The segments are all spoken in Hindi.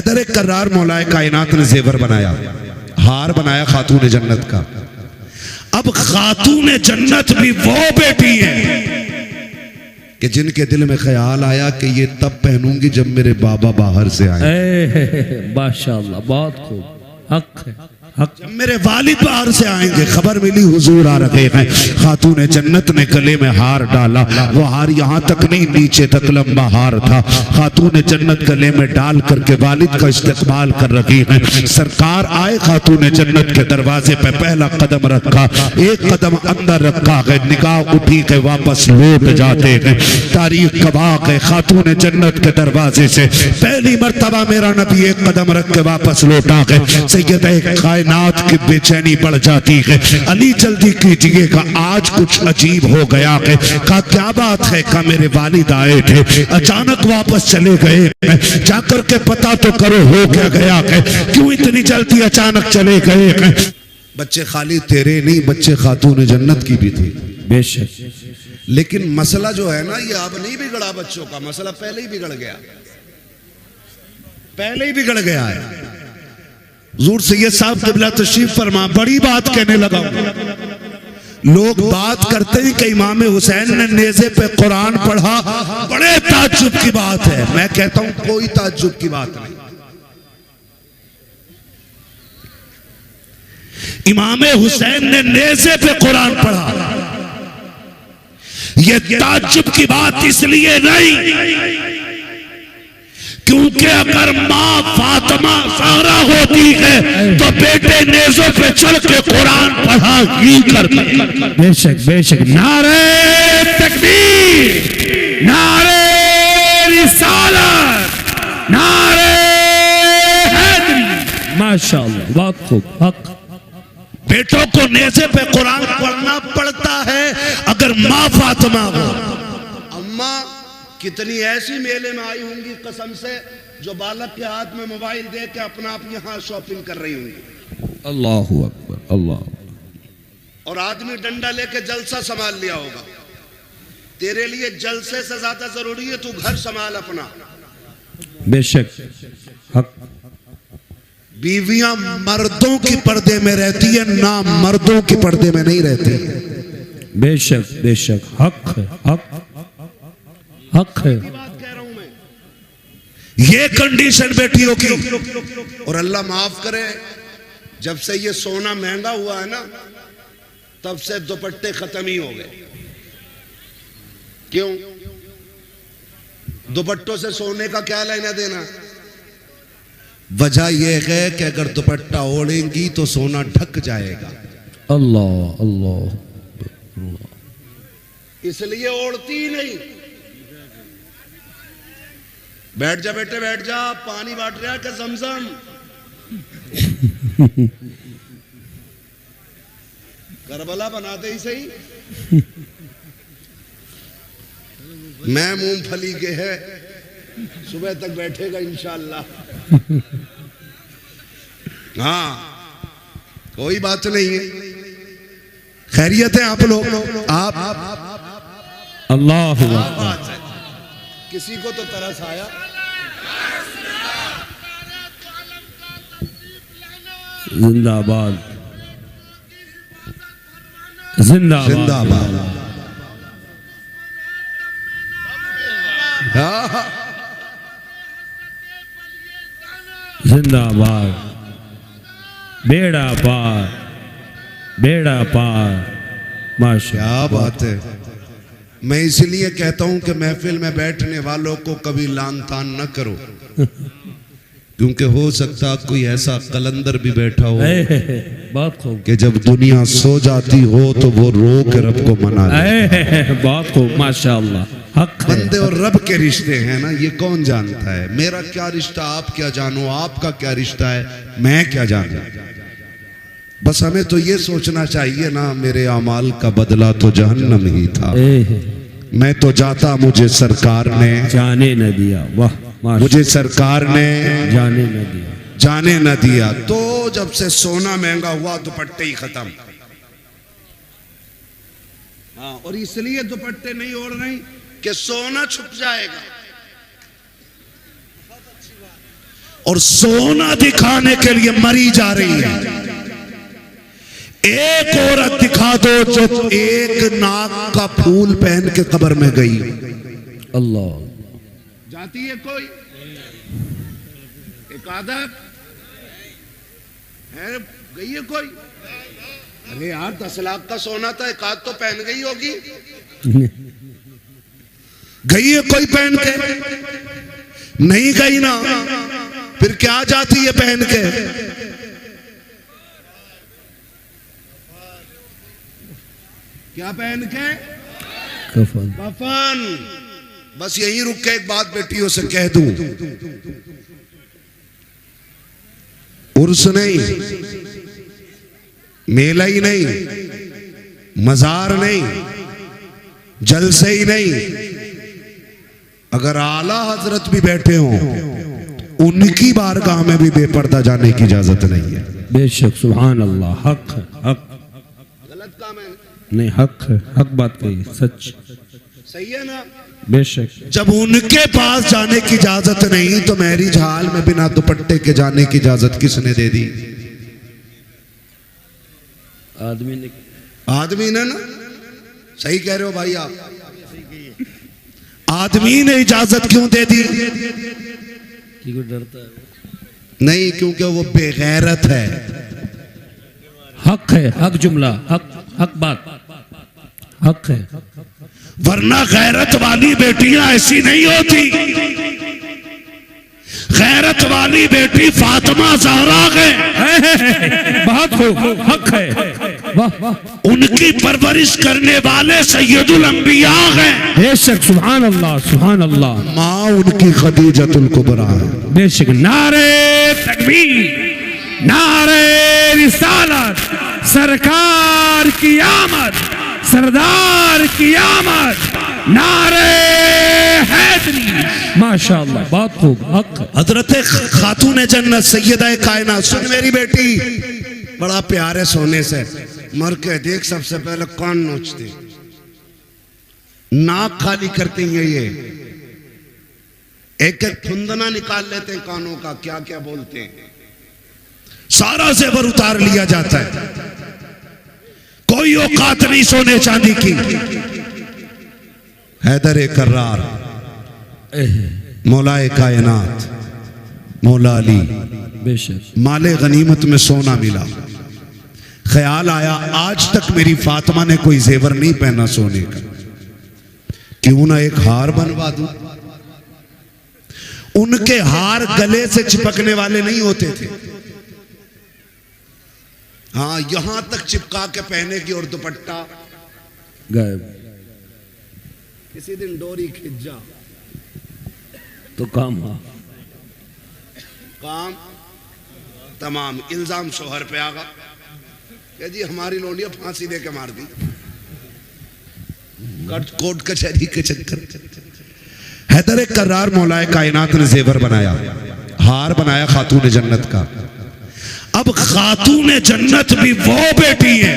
हैदर कर्रार मौलाए कायनात ने जेवर बनाया, हार बनाया खातून जन्नत का। अब खातून जन्नत भी वो बेटी है कि जिनके दिल में ख्याल आया कि ये तब पहनूंगी जब मेरे बाबा बाहर से आए। माशाअल्लाह, बहुत खूब, हक है, हक। जब मेरे वालिद बाहर से आएंगे, खबर मिली हुजूर आ रहे हैं, खातून जन्नत ने गले में हार डाला। वो हार यहाँ तक नहीं, नीचे तक लंबा हार था। खातून जन्नत गले में डाल करके वालिद का इस्तकबाल कर रही हैं। सरकार आए, खातून जन्नत के दरवाजे पे पहला कदम रखा, एक कदम अंदर रखा है, निगाह उठी के वापस लौट जाते हैं। तारीख गवाह है, खातून जन्नत के दरवाजे से पहली मर्तबा मेरा नबी एक कदम रख के वापस लौटा है। सैयद कायनात की बेचैनी बढ़ जाती है। अली जल्दी कीजिएगा, आज कुछ अजीब हो गया है। कहा क्या बात है? कहा मेरे वालिद आए थे, अचानक वापस चले गए, जाकर के पता तो करो हो क्या गया है, क्यों इतनी जल्दी अचानक चले गए हैं? बच्चे खाली तेरे नहीं, बच्चे खातून जन्नत की भी थी। बेशक। लेकिन मसला जो है ना, ये अब नहीं बिगड़ा बच्चों का, मसला पहले ही बिगड़ गया, पहले ही बिगड़ गया है। हुजूर सैयद साहब क़िबला तशरीफ फरमा, बड़ी बात कहने लगा। लोग बात करते हैं कि इमाम हुसैन ने नेज़े पे कुरान पढ़ा, बड़े ताज्जुब की बात है। मैं कहता हूं कोई ताज्जुब की बात नहीं। इमाम हुसैन ने नेज़े पे कुरान पढ़ा, यह ताज्जुब की बात इसलिए नहीं क्योंकि अगर माँ फातिमा ज़हरा होती है तो बेटे नेज़ों पे चढ़ के कुरान पढ़ा ही करते। बेशक बेशक। नारे तकबीर, नारे रिसालत, नारे हैदरी। माशाअल्लाह, बहुत खूब, हक। बेटों को नेज़े पे कुरान पढ़ना पड़ता है अगर माँ फातिमा हो। अम्मा कितनी ऐसी मेले में आई होंगी कसम से, जो बालक के हाथ में मोबाइल दे के अपना आप यहाँ शॉपिंग कर रही होंगी। अल्लाहु अकबर, अल्लाह। और आदमी डंडा लेके जलसा संभाल लिया होगा। तेरे लिए जलसे से ज्यादा जरूरी है तू घर संभाल अपना। बेशक, हक। बीवियां मर्दों की पर्दे में रहती है, ना मर्दों के पर्दे में नहीं रहती। बेशक बेशक, हक है, हक, हक है। बात कह रहा हूं मैं, ये कंडीशन बेटियों की। और अल्लाह माफ करे, जब से ये सोना महंगा हुआ है ना, तब से दुपट्टे खत्म ही हो गए। क्यों? दुपट्टों से सोने का क्या लेना देना? वजह यह है कि अगर दुपट्टा ओढ़ेंगी तो सोना ढक जाएगा। अल्लाह अल्लाह, इसलिए ओढ़ती ही नहीं। बैठ जा बेटे, बैठ जा, पानी बांट रहा है कि ज़मज़म? करबला बनाते ही सही। मैं मूंगफली के है, सुबह तक बैठेगा इंशाअल्लाह। हाँ, कोई बात नहीं है, खैरियत है आप लोग? आप अल्लाह। किसी को तो तरस आया। जिंदाबाद, जिंदाबाद, जिंदाबाद। जिंदाबाद। बेड़ा पार, बेड़ा पार। माशा, क्या बात है। मैं इसलिए कहता हूं कि महफिल में बैठने वालों को कभी लान तान न करो, क्योंकि हो सकता कोई ऐसा कलंदर भी बैठा हो बहुत खूब, कि जब दुनिया सो जाती हो तो वो रो के रब को मना ले। बहुत खूब, माशाअल्लाह, हक। बंदे और रब के रिश्ते हैं ना, ये कौन जानता है? मेरा क्या रिश्ता आप क्या जानो, आपका क्या रिश्ता है मैं क्या जानू। बस हमें तो ये सोचना चाहिए ना, मेरे अमाल का बदला तो जहन्नम ही था। मैं तो जाता, मुझे सरकार ने जाने न दिया। वाह, मुझे सरकार ने जाने न दिया, जाने न दिया। तो जब से सोना महंगा हुआ दुपट्टे ही खत्म। हाँ, और इसलिए दुपट्टे नहीं ओढ़ रही कि सोना छुप जाएगा। और सोना दिखाने के लिए मरी जा रही है। एक औरत दिखा दो जो एक नाक का फूल पहन के कब्र में गई। अल्लाह जाती है कोई? एक आदत है, गई है कोई? अरे यार 10 लाख का सोना था, एक आध तो पहन गई होगी। गई है कोई पहन के? नहीं गई ना, फिर क्या जाती है पहन के? क्या पहन के? कफन। कफन। बस यहीं रुक के एक बात बेटियों से कह दूं, उर्स नहीं, मेला ही नहीं, मजार नहीं, जलसे ही नहीं, अगर आला हजरत भी बैठे हों उनकी बारगाह में भी बेपर्दा जाने की इजाजत नहीं है। बेशक सुभान अल्लाह, हक है, हक। गलत काम है नहीं, हक है, हक बात कही, सच सही है ना? बेशक। जब उनके पास जाने की इजाजत नहीं तो मैरिज हाल में बिना दुपट्टे के जाने की इजाजत किसने दे दी? आदमी ने ना। सही कह रहे हो भाई आप, आदमी ने इजाजत क्यों दे दी? क्यों डरता है? नहीं, क्योंकि वो बेगैरत है। हक है, हक जुमला, हक, हक बात, हक है। वरना गैरत वाली बेटियां ऐसी नहीं होती। गैरत वाली बेटी फातिमा ज़हरा है। बहुत खूब, हक है, वाह वाह। उनकी परवरिश करने वाले सैयदुल अंबिया हैं। बेशक सुभान अल्लाह, सुभान अल्लाह। माँ उनकी खदीजतुल कुबरा है। बेशक। नारे तकबीर, नारे रिसालत, सरकार की आमद, सरदार की आमद, नारे हैदरी। माशाअल्लाह, बहुत खूब, हक। हजरत खातून जन्नत सैयदा कायनात, सुन मेरी बेटी, बड़ा प्यार है सोने से, मर के देख सबसे पहले कान नोचते, नाक खाली करते हैं, ये एक एक फुंदना निकाल लेते हैं कानों का, क्या क्या बोलते हैं, सारा जेवर उतार लिया जाता है। कोई औकात नहीं सोने चांदी की। हैदर कर्रार, मौलाए कायनात, मौला अली, बेशक। माले गनीमत में सोना मिला। ख्याल आया आज तक मेरी फातिमा ने कोई जेवर नहीं पहना सोने का, क्यों ना एक हार बनवा दूं। उनके हार गले से चिपकने वाले नहीं होते थे, हाँ यहां तक चिपका के पहनेगी और दुपट्टा गायब। किसी दिन डोरी खिंच जा तो काम हुआ, काम तमाम। इल्जाम शोहर पे आगा कि जी हमारी लोनिया फांसी दे के मार दी, कोर्ट कचहरी के चक्कर। हैदर कर्रार मौलाए कायनात ने जेवर बनाया, हार बनाया खातून जन्नत का। अब खातून जन्नत भी वो बेटी है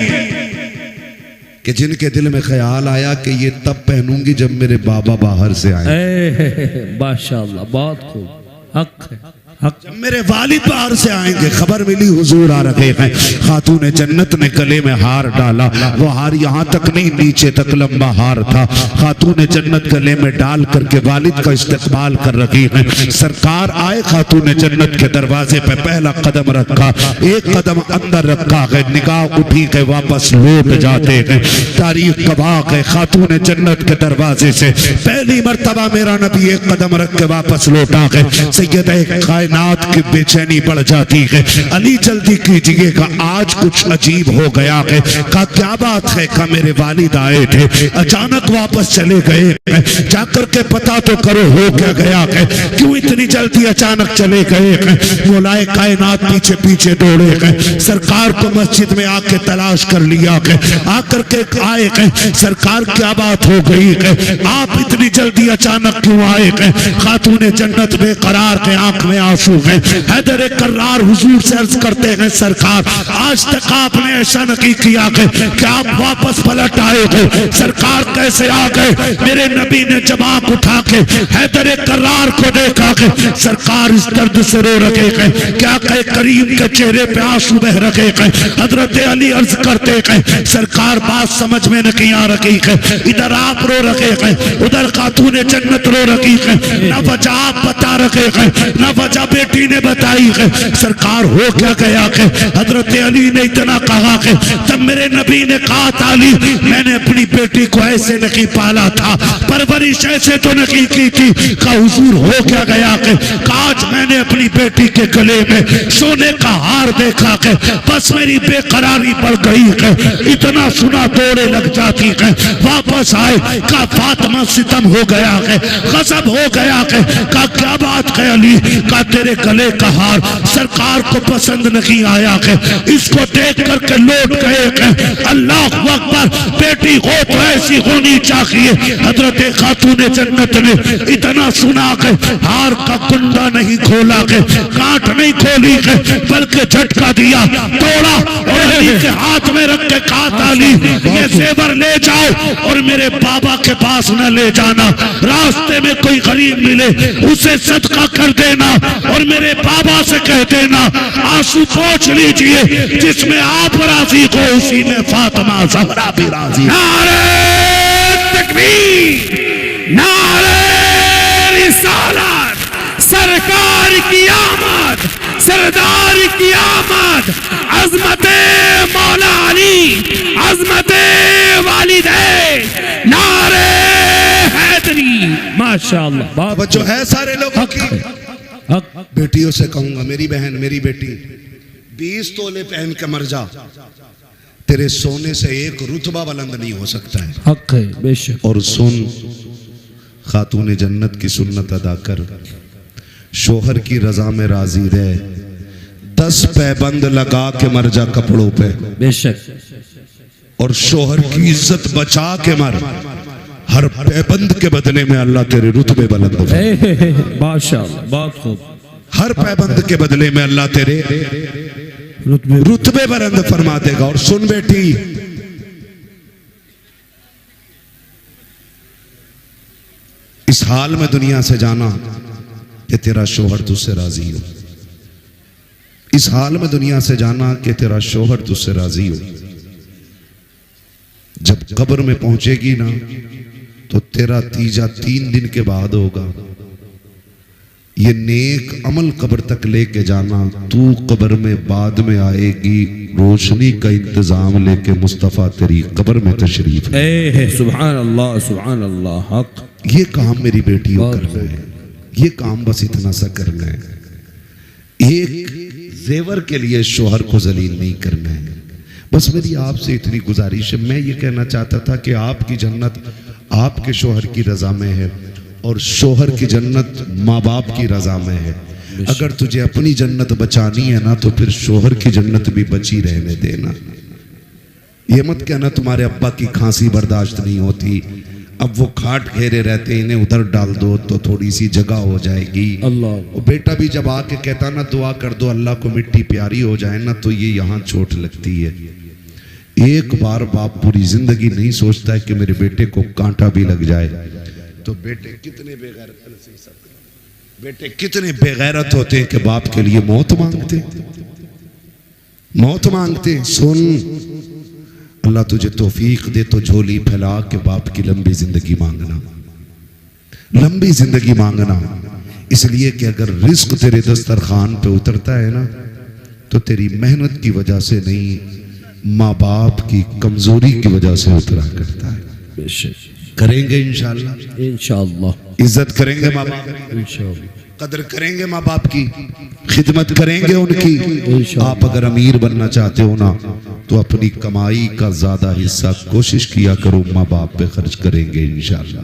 कि जिनके दिल में ख्याल आया कि ये तब पहनूंगी जब मेरे बाबा बाहर से आए। माशाअल्लाह, बहुत खूब, हक है, हक। जब मेरे वालिद बाहर से आएंगे, खबर मिली हुजूर आ रहे हैं। खातून जन्नत ने गले में हार डाला, वो हार यहाँ तक नहीं नीचे तक लंबा हार था। खातून जन्नत गले में डाल करके वालिद का इस्तकबाल कर रही है। सरकार आए, खातून जन्नत के दरवाजे पे पहला कदम रखा, एक कदम अंदर रखा है, निगाह उठी के वापस लौट जाते हैं। तारीख गवाह है, खातून जन्नत के दरवाजे से पहली मर्तबा मेरा नबी एक कदम रख के वापस लौटा है। सैयदा कायनात की बेचैनी बढ़ जाती है। अली जल्दी कीजिएगा, आज कुछ अजीब हो गया है। कहा क्या बात है? कहा मेरे वालिद आए थे, अचानक वापस चले गए, जाकर के पता तो करो हो क्या गया है, क्यों इतनी जल्दी अचानक चले गए? मौलाए कायनात पीछे पीछे दौड़े गए, सरकार को मस्जिद में आके तलाश कर लिया है, आकर के आए गए, सरकार क्या बात हो गई है, आप इतनी जल्दी अचानक क्यों आए गए? खातून जन्नत बेकरार के आंख में आंसू हैं। हैदर कर्रार हुजूर से अर्ज करते हैं सरकार आज तक आपने ऐसा नहीं किया कि आप वापस पलट आए हो, सरकार कैसे आ गए? मेरे नबी ने जब आंख उठा के हैदर कर्रार को देखा कि सरकार इस दर्द से रो रखे हैं, क्या कहे करीम के चेहरे पे आंसू बह रखे हैं। हजरत अली अर्ज करते हैं सरकार बात समझ में नहीं आ रही है, इधर आप रो रखे हैं, उधर खातून जन्नत रो रखी है, न वजह आप बता रखे हैं, न वजह बेटी ने बताई है। सरकार हो क्या गया है? हजरत अली ने इतना कहा कि तब मेरे नबी ने कहा ताली मैंने अपनी बेटी को ऐसे नहीं पाला था, परवरिश ऐसे तो नहीं की थी। का हुजूर हो क्या गया है? आज मैंने अपनी बेटी के गले में सोने का हार देखा है, बस मेरी बेकरारी बढ़ गई है, इतना सुना दौड़े लग जाती है। वापस आए का फातिमा सितम हो गया है, गजब हो गया है। का क्या बात है अली? का तेरे गले का हार सरकार को पसंद नहीं आया है, इसको देख करके लौट गए हैं। अल्लाह अकबर, बेटी हो तो ऐसी होनी चाहिए। हजरत खातून जन्नत ने इतना सुना के हार का कुंडा नहीं खोला के, गांठ नहीं खोली के, बल्कि झटका दिया, तोड़ा और अली के हाथ में रख के कहा ताली ये जेवर ले जाओ और मेरे बाबा के पास न ले जाना, रास्ते में कोई गरीब मिले उसे सदका कर देना और मेरे बाबा से कह देना आंसू पोंछ लीजिए, जिसमें आप राजी हो उसी में फातिमा ज़हरा भी राजी। नारे तकबीर, नारे रिसालत, सरकार की आमद, सरदार की आमद, अजमते मौला अली, अजमते वालिदैन, नारे हैदरी। माशाअल्लाह बात जो है सारे लोगों की। हक बेटियों से कहूंगा मेरी बहन मेरी बेटी 20 तोले पहन के मर जा, तेरे सोने से एक रुतबा बुलंद नहीं हो सकता है। हक है बेशक। और सुन, खातून जन्नत की सुन्नत अदा कर, शोहर की रजा में राजी रहे, 10 पैबंद लगा के मर जा कपड़ों पे, बेशक। और शोहर की इज्जत बचा के मर, हर पैबंद के बदले में अल्लाह तेरे रुतबे बुलंद फरमाएगा। माशाअल्लाह बहुत खूब। हर पैबंद के बदले में अल्लाह तेरे रुतबे बुलंद फरमा देगा। और सुन बेटी, इस हाल में दुनिया से जाना कि तेरा शोहर तुझसे राजी हो, इस हाल में दुनिया से जाना कि तेरा शोहर तुझसे राजी हो। जब कब्र में पहुंचेगी ना तो तेरा तीजा 3 दिन के बाद होगा। ये नेक अमल कब्र तक लेके जाना, तू कब्र में बाद में आएगी, रोशनी का इंतजाम लेके मुस्तफा तेरी कब्र में तशरीफ है। सुभान अल्लाह सुभान अल्लाह। हक ये काम मेरी बेटी को करना है, ये काम बस इतना सा करना है। एक जेवर के लिए शोहर को जलील नहीं करना है। बस मेरी आपसे इतनी गुजारिश है। मैं ये कहना चाहता था कि आपकी जन्नत आपके शोहर की रजा में है और शोहर की जन्नत माँ बाप की रजा में है। अगर तुझे अपनी जन्नत बचानी है ना तो फिर शोहर की जन्नत भी बची रहने देना। ये मत कहना तुम्हारे अब्बा की खांसी बर्दाश्त नहीं होती, अब वो खाट घेरे रहते, इन्हें उधर डाल दो तो थोड़ी सी जगह हो जाएगी। अल्लाह। वो बेटा भी जब आके कहता ना दुआ कर दो अल्लाह को मिट्टी प्यारी हो जाए ना, तो ये यहाँ चोट लगती है। एक बार बाप पूरी जिंदगी नहीं सोचता है कि मेरे बेटे को कांटा भी लग जाए। तो बेटे कितने बेगैरत होते हैं कि बाप के लिए मौत मांगते। सुन, अल्लाह तुझे तौफीक दे तो झोली फैला के बाप की लंबी जिंदगी मांगना, इसलिए कि अगर रिस्क तेरे दस्तरखान पे उतरता है ना तो तेरी मेहनत की वजह से नहीं, माँ बाप की कमजोरी की वजह से उतरा करता है। बेशक करेंगे इंशाअल्लाह, इंशाअल्लाह इज्जत करेंगे माँ बाप, कदर करेंगे माँ बाप की, खिदमत करेंगे उनकी। आप अगर अमीर बनना चाहते हो ना तो अपनी कमाई का ज्यादा हिस्सा कोशिश किया करो माँ बाप पे खर्च करेंगे इंशाअल्लाह।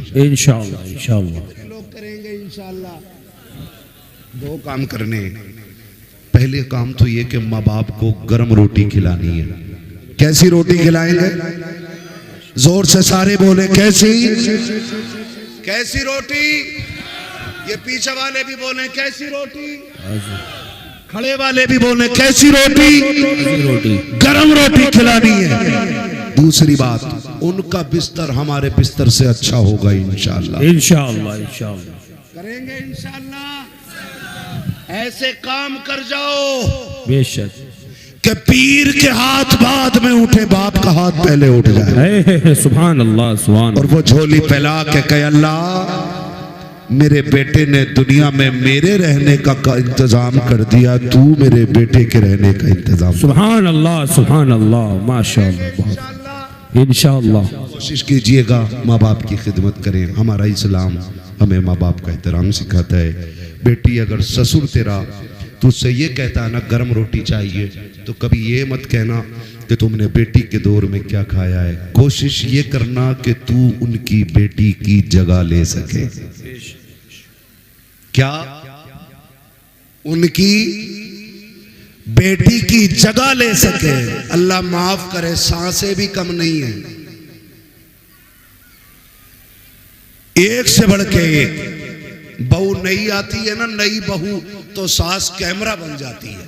लोग करेंगे इंशाअल्लाह। 2 काम करने, पहले काम तो ये कि माँ बाप को गर्म रोटी खिलानी है। कैसी रोटी खिलाएंगे? जोर से सारे बोले कैसी रोटी? ये पीछे वाले भी बोले कैसी रोटी, खड़े वाले भी बोले कैसी रोटी, रोटी गरम रोटी खिलानी है। दूसरी बात, उनका बिस्तर हमारे बिस्तर से अच्छा होगा इंशाअल्लाह। इंशाअल्लाह इंशाअल्लाह करेंगे इंशाअल्लाह। ऐसे काम कर जाओ बेशक कि पीर के हाथ बाद में उठे, बाप का हाथ पहले उठ जाए। सुभान अल्लाह सुभान। और वो झोली फैला के कहे अल्लाह मेरे बेटे ने दुनिया में मेरे रहने का इंतजाम कर दिया, तू मेरे बेटे के रहने का इंतजाम। सुभान अल्लाह माशाअल्लाह इंशाअल्लाह। कोशिश कीजिएगा माँ बाप की खिदमत करें। हमारा इस्लाम हमें माँ बाप का एहतराम सिखाता है। बेटी अगर ससुर तेरा तुझसे ये कहता है ना गर्म रोटी चाहिए, तो कभी ये मत कहना कि तुमने बेटी के दौर में क्या खाया है। कोशिश ये करना कि तू उनकी बेटी की जगह ले सके। क्या उनकी बेटी की जगह ले सके। अल्लाह माफ करे, सांसें भी कम नहीं है, एक से बढ़ के एक। बहू नई आती है ना, नई बहू, तो सास कैमरा बन जाती है।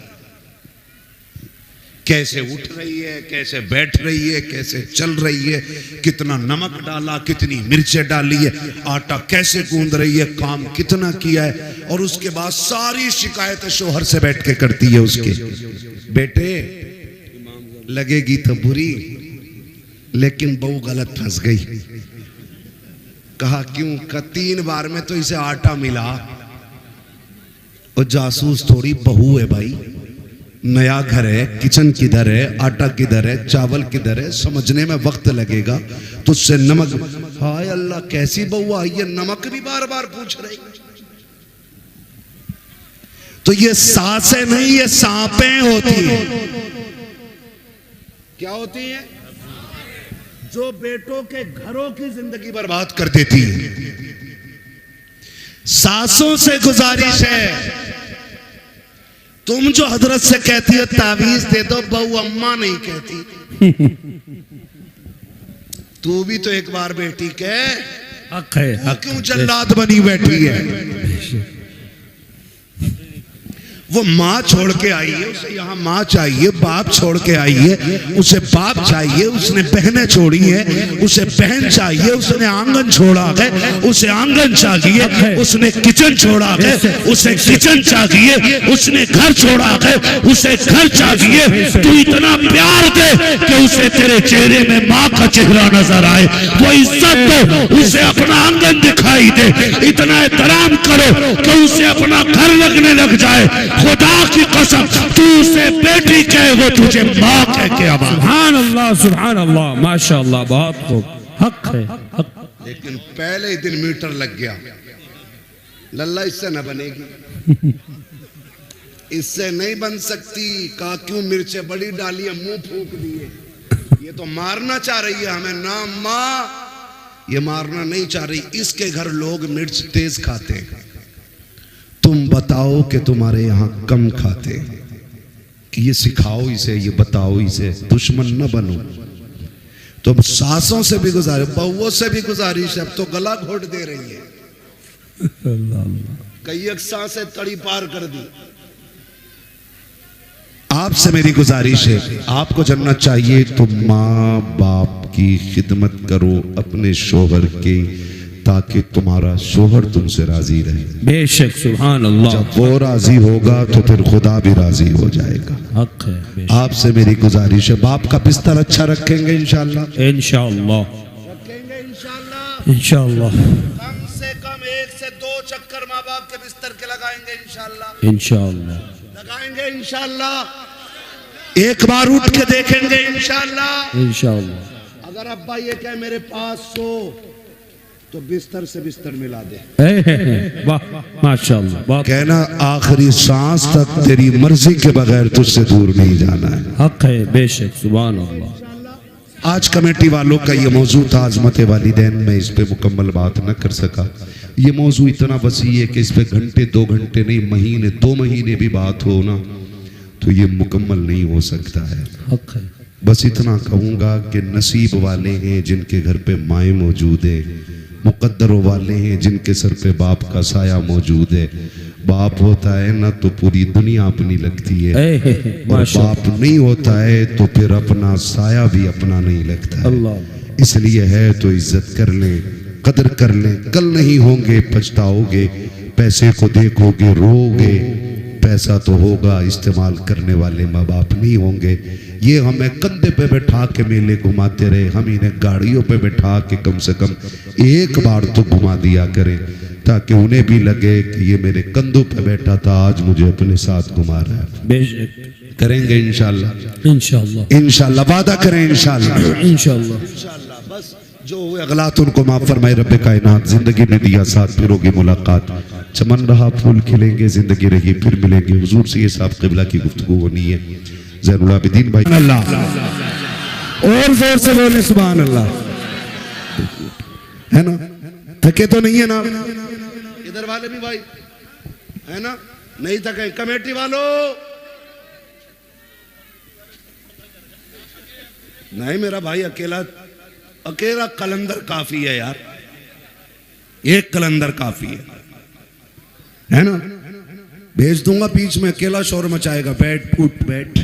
कैसे उठ रही है, कैसे बैठ रही है, कैसे चल रही है, कितना नमक डाला, कितनी मिर्चें डाली है, आटा कैसे गूंद रही है, काम कितना किया है। और उसके बाद सारी शिकायतें शोहर से बैठ के करती है उसके। बेटे लगेगी तो बुरी, लेकिन बहू गलत फंस गई। कहा क्यों? का 3 बार में तो इसे आटा मिला। और जासूस थोड़ी बहू है भाई, नया घर है, किचन किधर है, आटा किधर है, चावल किधर है, समझने में वक्त लगेगा। तो उससे नमक, हाय अल्लाह कैसी बहू आई है, नमक भी बार बार पूछ रही। तो ये सासें नहीं, ये सांपें होती हैं। क्या होती हैं? जो बेटों के घरों की जिंदगी बर्बाद कर देती है। सासों से गुजारिश है, तुम जो हजरत से कहती हो तावीज दे दो, बहू अम्मा नहीं कहती। तू भी तो एक बार बेटी के हक है, हक क्यों जल्लाद बनी बैठी है? वो माँ छोड़ के आई है, उसे यहाँ माँ चाहिए। बाप छोड़ के आई है, उसे बाप चाहिए। उसने बहनें छोड़ी है, उसे बहन चाहिए। उसने आंगन छोड़ा है, उसे आंगन चाहिए। उसने किचन छोड़ा है, उसे किचन चाहिए। उसने घर छोड़ा है, उसे घर चाहिए। तू इतना प्यार दे कि उसे तेरे चेहरे में माँ का चेहरा नजर आए, वो इज्जत दो, उसे अपना आंगन दिखाई दे। इतना एहतराम करो कि उसे अपना घर लगने लग जाए। खुदा की कसम, तू उसे बेटी कहे, वो तुझे माँ कह के आवाज। सुभान अल्लाह माशाअल्लाह, बहुत खूब, हक है, हक। लेकिन पहले दिन मीटर लग गया, लल्ला इससे न बनेगी, इससे नहीं बन सकती। कहा क्यों? मिर्चें बड़ी डाली है, मुंह फूक दिए। ये तो मारना चाह रही है हमें ना माँ, ये मारना नहीं चाह रही। इसके घर लोग मिर्च तेज खाते हैं, तुम बताओ कि तुम्हारे यहां कम खाते। कि ये सिखाओ इसे, ये बताओ इसे, दुश्मन न बनो। तो अब सासों से भी गुजारिश, बहुओं से भी गुजारिश, अब तो गला घोट दे रही है। कई एक सांसें तड़ी पार कर दी। आपसे मेरी गुजारिश है, आपको जन्नत चाहिए तो माँ बाप की खिदमत करो अपने शोहर की, ताकि तुम्हारा शोहर तुमसे राजी रहे। बेशक सुभान अल्लाह। जब वो राजी होगा तो फिर खुदा भी राजी हो जाएगा। हक है। आपसे मेरी गुजारिश है, बाप का बिस्तर अच्छा रखेंगे इंशाअल्लाह। इंशाअल्लाह रखेंगे इंशाअल्लाह। इंशाअल्लाह कम से कम 1 से 2 चक्कर माँ बाप के बिस्तर के लगाएंगे इंशाअल्लाह। इंशाअल्लाह लगाएंगे इंशाअल्लाह। एक बार उठ के देखेंगे इंशाअल्लाह। इंशाअल्लाह। अगर अब्बा ये कहे मेरे पास सो, तो बिस्तर से बिस्तर मिला दे। वाह माशाअल्लाह, वाह। कहना आखिरी सांस तक तेरी मर्जी के बगैर तुझसे दूर नहीं जाना है। हक है, बेशक सुभान अल्लाह। आज कमेटी वालों का ये मौजू था अज़मत वालिदैन। मैं इस पे मुकम्मल बात न कर सका। ये मौजू इतना वसी है कि इस पे घंटे 2 घंटे नहीं, महीने 2 महीने भी बात हो ना, तो ये मुकम्मल नहीं हो सकता है। हक है। बस इतना कहूँगा कि नसीब वाले हैं जिनके घर पे माएँ मौजूद है, मुकद्दरों वाले हैं जिनके सर पे बाप का साया मौजूद है। बाप होता है ना तो पूरी दुनिया अपनी लगती है, और बाप नहीं होता है तो फिर अपना साया भी अपना नहीं लगता है। इसलिए है तो इज्जत कर लें, कदर कर लें, कल नहीं होंगे पछताओगे। पैसे को देखोगे रोगे, पैसा तो होगा, इस्तेमाल करने वाले माँ बाप नहीं होंगे। ये हमें कंधे पे बैठा के मेले घुमाते रहे, हम इन्हें गाड़ियों पे बैठा के कम से कम एक बार तो घुमा दिया करें, ताकि उन्हें भी लगे कि ये मेरे कंधों पे बैठा था, आज मुझे अपने साथ घुमा रहा है। बेशक करेंगे इंशाल्लाह, इंशाल्लाह, इंशाल्लाह, वादा करें इंशाल्लाह, इंशाल्लाह। बस जो हुए अगलात उनको माफ फरमाए रब्बे कायनात। जिंदगी ने दिया साथ, फिर होगी मुलाकात, चमन रहा फूल खिलेंगे, जिंदगी रही फिर मिलेंगे। हुजूर से ये साहब क़िबला की गुफ्तगू होनी है। ज़ैनुल आबिदीन भाई अल्लाह, और जोर से बोले सुभान अल्लाह, है ना? थके तो नहीं है ना? इधर वाले भी भाई है ना? नहीं थके? कमेटी वालों नहीं, मेरा भाई अकेला कलंदर काफी है यार, एक कलंदर काफी है ना? भेज दूंगा बीच में, अकेला शोर मचाएगा, बैठ उठ बैठ।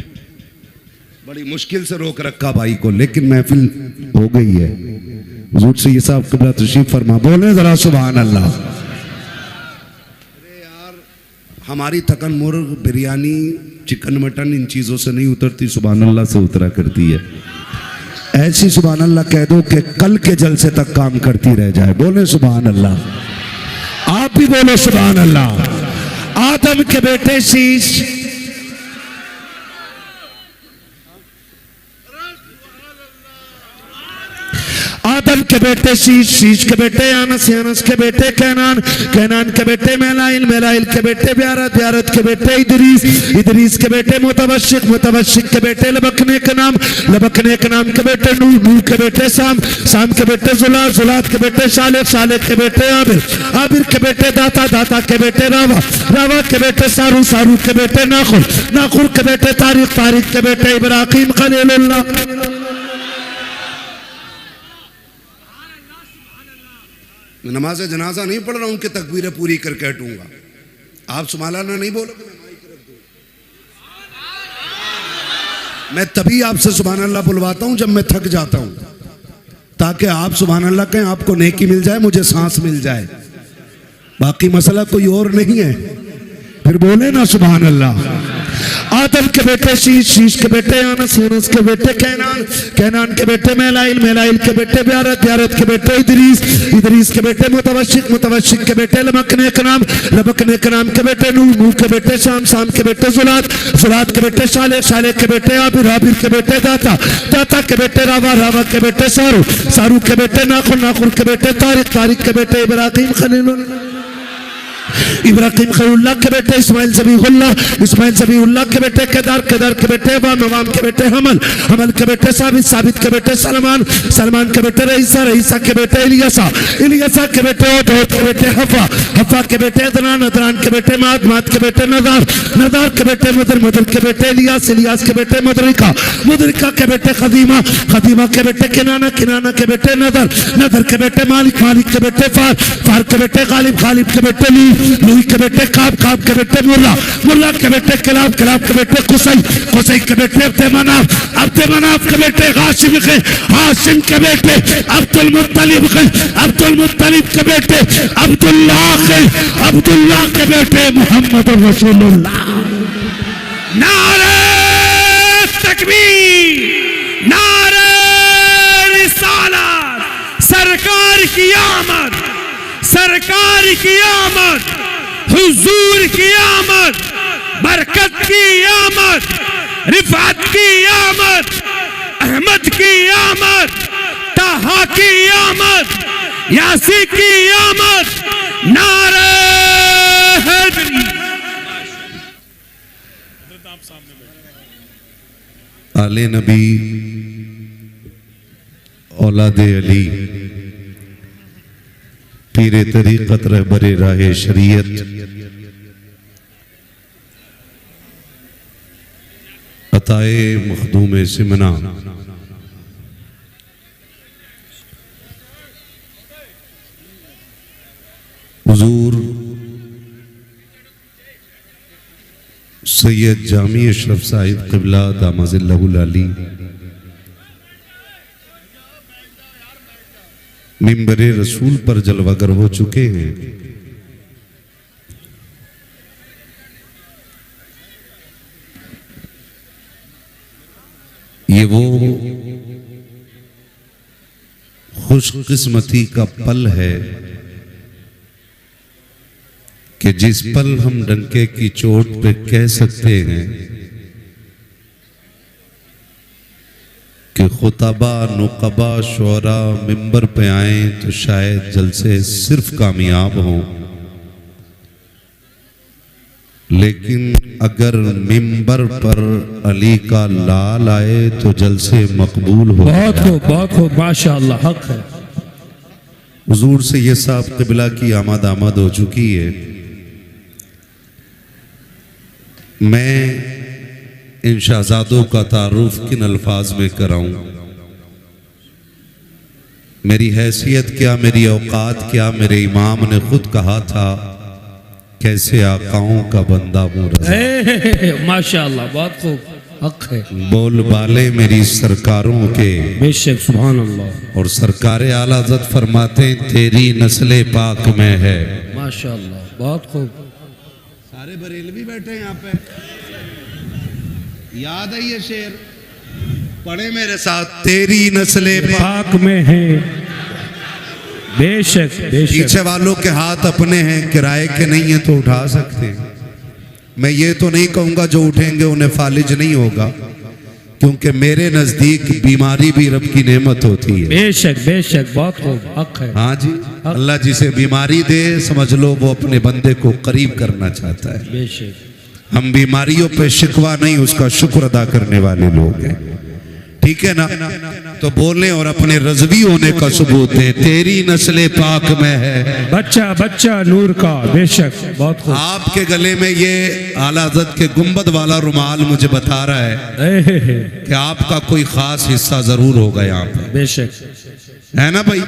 बड़ी मुश्किल से रोक रखा भाई को, लेकिन महफिल हो गई है। हुजूर से ये साहब क़िबला तशरीफ फरमा, बोले जरा सुभान अल्लाह। अरे यार, हमारी थकन मुर्ग, बिरयानी, चिकन, मटन इन चीजों से नहीं उतरती, सुभान अल्लाह से उतरा करती है। ऐसी सुभान अल्लाह कह दो कि कल के जलसे तक काम करती रह जाए। बोले सुभान अल्लाह, आप भी बोलो सुभान अल्लाह। आदम के बेटे शीश, आदम के बेटे शीश, शीश के बेटे अनस, अनस के बेटे कैनान, कैनान के बेटे मेलाइल, मेलाइल के बेटे ब्यारत, ब्यारत के बेटे इदरीस, इदरीस के बेटे मुतवशिक, मुतवशिक के बेटे लबकने के नाम, लबकने के नाम के बेटे नूह, नूह के बेटे साम, साम के बेटे जुलात, जुलात के बेटे शालिक, शालिक के बेटे आबिर, आबिर के बेटे दाता, दाता के बेटे रावा, रावा के बेटे सारू, सारू के बेटे नाखुर, नाखुर के बेटे तारिक, तारिक के बेटे इब्राहिम खलीलुल्लाह। नमाज जनाजा नहीं पढ़ रहा हूं कि तकबीरें पूरी करके हटूंगा। आप सुभान नहीं बोलोगे, मैं तभी आपसे सुभान अल्लाह बुलवाता हूं जब मैं थक जाता हूं, ताकि आप सुभान अल्लाह कहें, आपको नेकी मिल जाए, मुझे सांस मिल जाए। बाकी मसला कोई और नहीं है। फिर बोले ना सुभान अल्लाह। आदम के बेटे शीश, शीश के बेटे अनस, अनस के बेटे कैनान, कैनान के बेटे मेलाइल, मेलाइल के बेटे ब्यारत, ब्यारत के बेटे इदरीस, इदरीस के बेटे मुतवशिक, मुतवशिक के बेटे लबकने के नाम, लबकने के नाम के बेटे नूह, नूह के बेटे शाम, शाम के बेटे जुलात, जुलात के बेटे शाले, शाले के बेटे आबिर, आबिर के बेटे दाता, दाता के बेटे रावा, रावा के बेटे सारू, सारू के बेटे नाखुर, नाखुर के बेटे तारिक, तारिक के बेटे इब्राहिम खलीलुल्लाह, इब्राहिम खलीलुल्लाह के बेटे इस्माइल ज़बीहुल्लाह, इस्माइल ज़बीहुल्लाह के बेटे केदार, केदार के बेटे वाम, वाम के बेटे हमल, हमल के बेटे साबित, साबित के बेटे सलमान, सलमान के बेटे रईसा, रईसा के बेटे इलियासा, इलियासा के बेटे ओद, ओद के बेटे हफा, हफा के बेटे अदनान, अदनान के बेटे माद, माद के बेटे नदार, नदार के बेटे मदर, मदर के बेटे इलियास, इलियास के बेटे मदरिका, मदरिका के बेटे खदीमा, खदीमा के बेटे किनाना, किनाना के बेटे नदर, नदर के बेटे मालिक, मालिक के बेटे फार, फार के बेटे गालिब, गालिब के बेटे लूई, लूई के बेटे काब, काब के बेटे मुर्रा, मुर्रा के बेटे किलाब, किलाब के बेटे कुसई, कुसई के बेटे अब्दे मनाफ, अब्दे मनाफ के बेटे हाशिम के, हाशिम के बेटे अब्दुल मुत्तलिब के, अब्दुल मुत्तलिब के बेटे अब्दुल्लाह के, अब्दुल्लाह के बेटे मोहम्मद रसूलुल्लाह। नारे तकबीर, नारे रिसालत, सरकार की आमद, सरकार की आमद, हुजूर की आमद, बरकत की आमद, रिफात की आमद, अहमद की आमद, ताहा की आमद, यासी की आमद। नारे हैदरी। आले नबी, औलादे अली, पीरे तरीक़त रहबरे राहे शरीयत, अताए मखदूम सिमना, सैयद जामी अशरफ साहिब क़िबला दामज़िल्लहुल अली मिंबरे रसूल पर जलवागर हो चुके हैं। ये वो खुशकिस्मती का पल है कि जिस पल हम डंके की चोट पे कह सकते हैं कि खुतबा नुकबा शोरा मिंबर पे आए तो शायद जलसे सिर्फ कामयाब हों, लेकिन अगर मिंबर पर अली का लाल आए तो जलसे मकबूल हो। बहुत खूब माशाअल्लाह, हक है। हुजूर से ये साहब क़िबला की आमद हो चुकी है। मैं इन शहजादों का तारुफ किन अल्फाज में कराऊं? मेरी हैसियत क्या, मेरी औकात क्या? मेरे इमाम ने खुद कहा था, कैसे आकाओं का बंदा हूं रज़ा। माशाअल्लाह, बहुत खूब, हक है। बोल बाले मेरी सरकारों के, बेशक, सुभान अल्लाह। और सरकारे आला हज़रत फरमाते तेरी नस्ले पाक में है। माशाअल्लाह, बहुत खूब। सारे बरेलवी बैठे हैं यहाँ पे, याद है ये शेर? पढ़े मेरे साथ, तेरी नस्ले पाक में है। बेशक बेशक। पीछे वालों के हाथ अपने हैं, किराए के नहीं है तो उठा सकते हैं। मैं ये तो नहीं कहूंगा जो उठेंगे उन्हें फालिज नहीं होगा, क्योंकि मेरे नजदीक बीमारी भी रब की नेमत होती है। बेशक बेशक, बहुत खूब, हक है। हाँ जी, अल्लाह जिसे बीमारी दे समझ लो वो अपने बंदे को करीब करना चाहता है। बेशक। हम बीमारियों पे शिकवा नहीं, उसका शुक्र अदा करने वाले लोग हैं, ठीक है ना? तो बोलें और अपने रज़वी होने का सबूत दें, तेरी नस्ले पाक में है। बच्चा बच्चा नूर का, बेशक, बहुत खूब। आपके गले में ये आला हज़रत के गुंबद वाला रुमाल मुझे बता रहा है कि आपका कोई खास हिस्सा जरूर होगा यहाँ पर। बेशक, है ना भाई?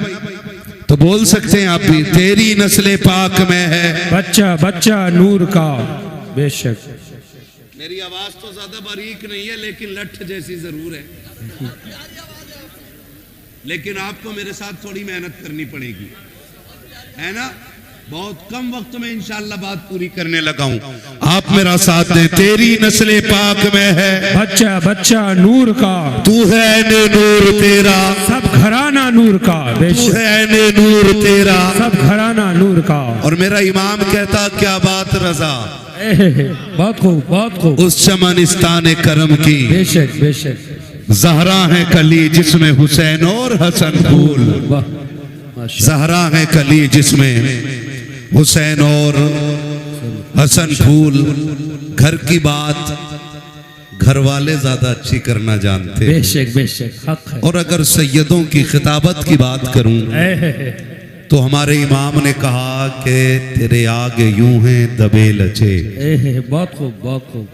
तो बोल सकते हैं आप भी, तेरी नस्ले पाक में है। बच्चा बच्चा नूर का, बेशक। मेरी आवाज तो ज्यादा बारीक नहीं है, लेकिन लठ जैसी जरूर है। लेकिन आपको मेरे साथ थोड़ी मेहनत करनी पड़ेगी, है ना? बहुत कम वक्त में इंशाअल्लाह बात पूरी करने लगा हूं, आप मेरा साथ दें। तेरी नस्ले पाक में है, बच्चा बच्चा नूर का, तू है ऐने नूर तेरा, सब घराना नूर का। तू बेशक, है ऐने नूर तेरा, सब घराना नूर का। और मेरा इमाम कहता, क्या बात रजा, बहुत खूब, बहुत खूब। उस चमनिस्तान करम की बेशक बेशक। ज़हरा है कली जिसमें हुसैन और हसन फूल। वाह, माशाअल्लाह। ज़हरा है कली जिसमें हुसैन और हसन फूल। घर की बात घर वाले ज्यादा अच्छी करना जानते हैं। बेशक बेशक, हक है। और अगर सैयदों की खिताबत की बात करूं तो हमारे इमाम ने कहा कि तेरे आगे यूं हैं दबे लचे। बहुत खूब, बहुत खूब।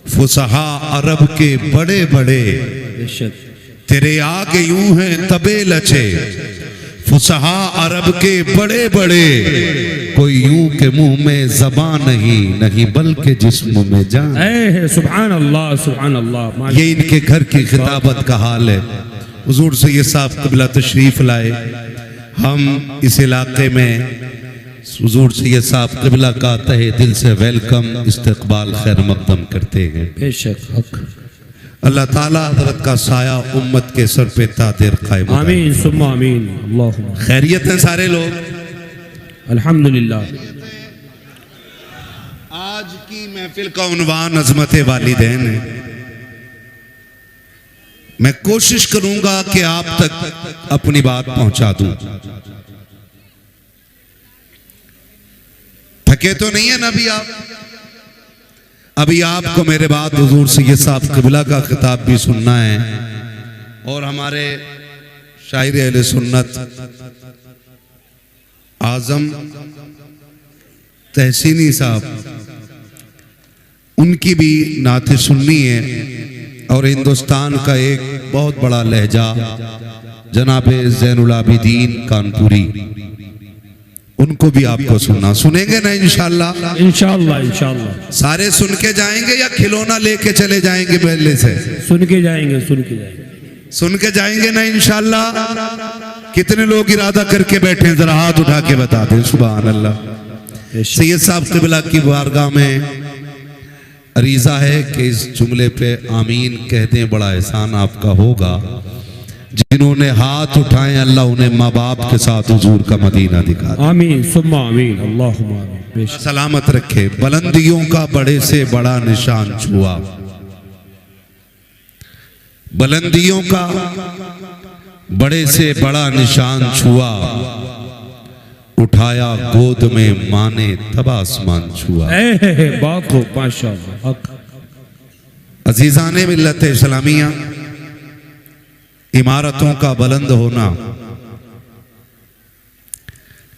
फुसहा अरब के बड़े बड़े, बेशक। तेरे आगे यूं हैं तबे लचे। फुसहा अरब के बड़े बड़े, कोई यूं के मुंह में ज़बान नहीं, नहीं बल्कि जिस्म में जान। सुभान अल्लाह, सुभान अल्लाह। ये इनके घर की खिताबत का हाल है। हुजूर से ये साहब क़िबला तशरीफ लाए, हम इस इलाके में हुजूर से ये साहब क़िबला का तहे दिल से वेलकम, इस्तकबाल, खैर मक़दम करते हैं। बेशक, हक। अल्लाह ताला हज़रत का साया उम्मत के सर पे तादेर कायम। आमीन सुम्मा आमीन। अल्लाहुम्मा। खैरियत है सारे लोग? अल्हम्दुलिल्लाह। आज की महफिल का उन्वान अज़मत वालिदैन है। मैं कोशिश करूंगा कि आप तक अपनी बात पहुंचा दूं। थके तो नहीं है ना अभी आप? अभी आपको मेरे बाद हुजूर सैयद साहब क़िबला का खिताब भी सुनना है, और हमारे शायर अहले सुन्नत आजम तहसीनी साहब, उनकी भी नाते सुननी है। और हिंदुस्तान का एक बहुत बड़ा लहजा जनाब ज़ैनुल आबिदीन कानपुरी, उनको भी आपको सुनना। सुनेंगे ना इंशाल्लाह? इंशाअल्लाह इंशाअल्लाह। सारे सुन के जाएंगे या खिलौना लेके चले जाएंगे पहले से? सुन के जाएंगे, सुन के जाएंगे। सुन के जाएंगे ना इंशाल्लाह? कितने लोग इरादा करके बैठे हैं, जरा हाथ उठा के बता दें। सुभान अल्लाह। सैयद साहब क़िबला की बारगाह में अरीज़ा है कि इस जुमले पे आमीन कह दें, बड़ा एहसान आपका होगा। जिन्होंने हाथ उठाए अल्लाह उन्हें माँ बाप के साथ हुजूर का मदीना दिखा दे। आमीन सुम्मा आमीन। अल्लाहुम्मा आमीन। सलामत रखे। बुलंदियों का बड़े से बड़ा निशान छुआ, बुलंदियों का बड़े से बड़ा निशान छुआ, उठाया गोद में माँ ने तब आसमान छुआ। बात हो माशाअल्लाह। अजीजाने मिल्लत इस्लामिया, इमारतों का बुलंद होना,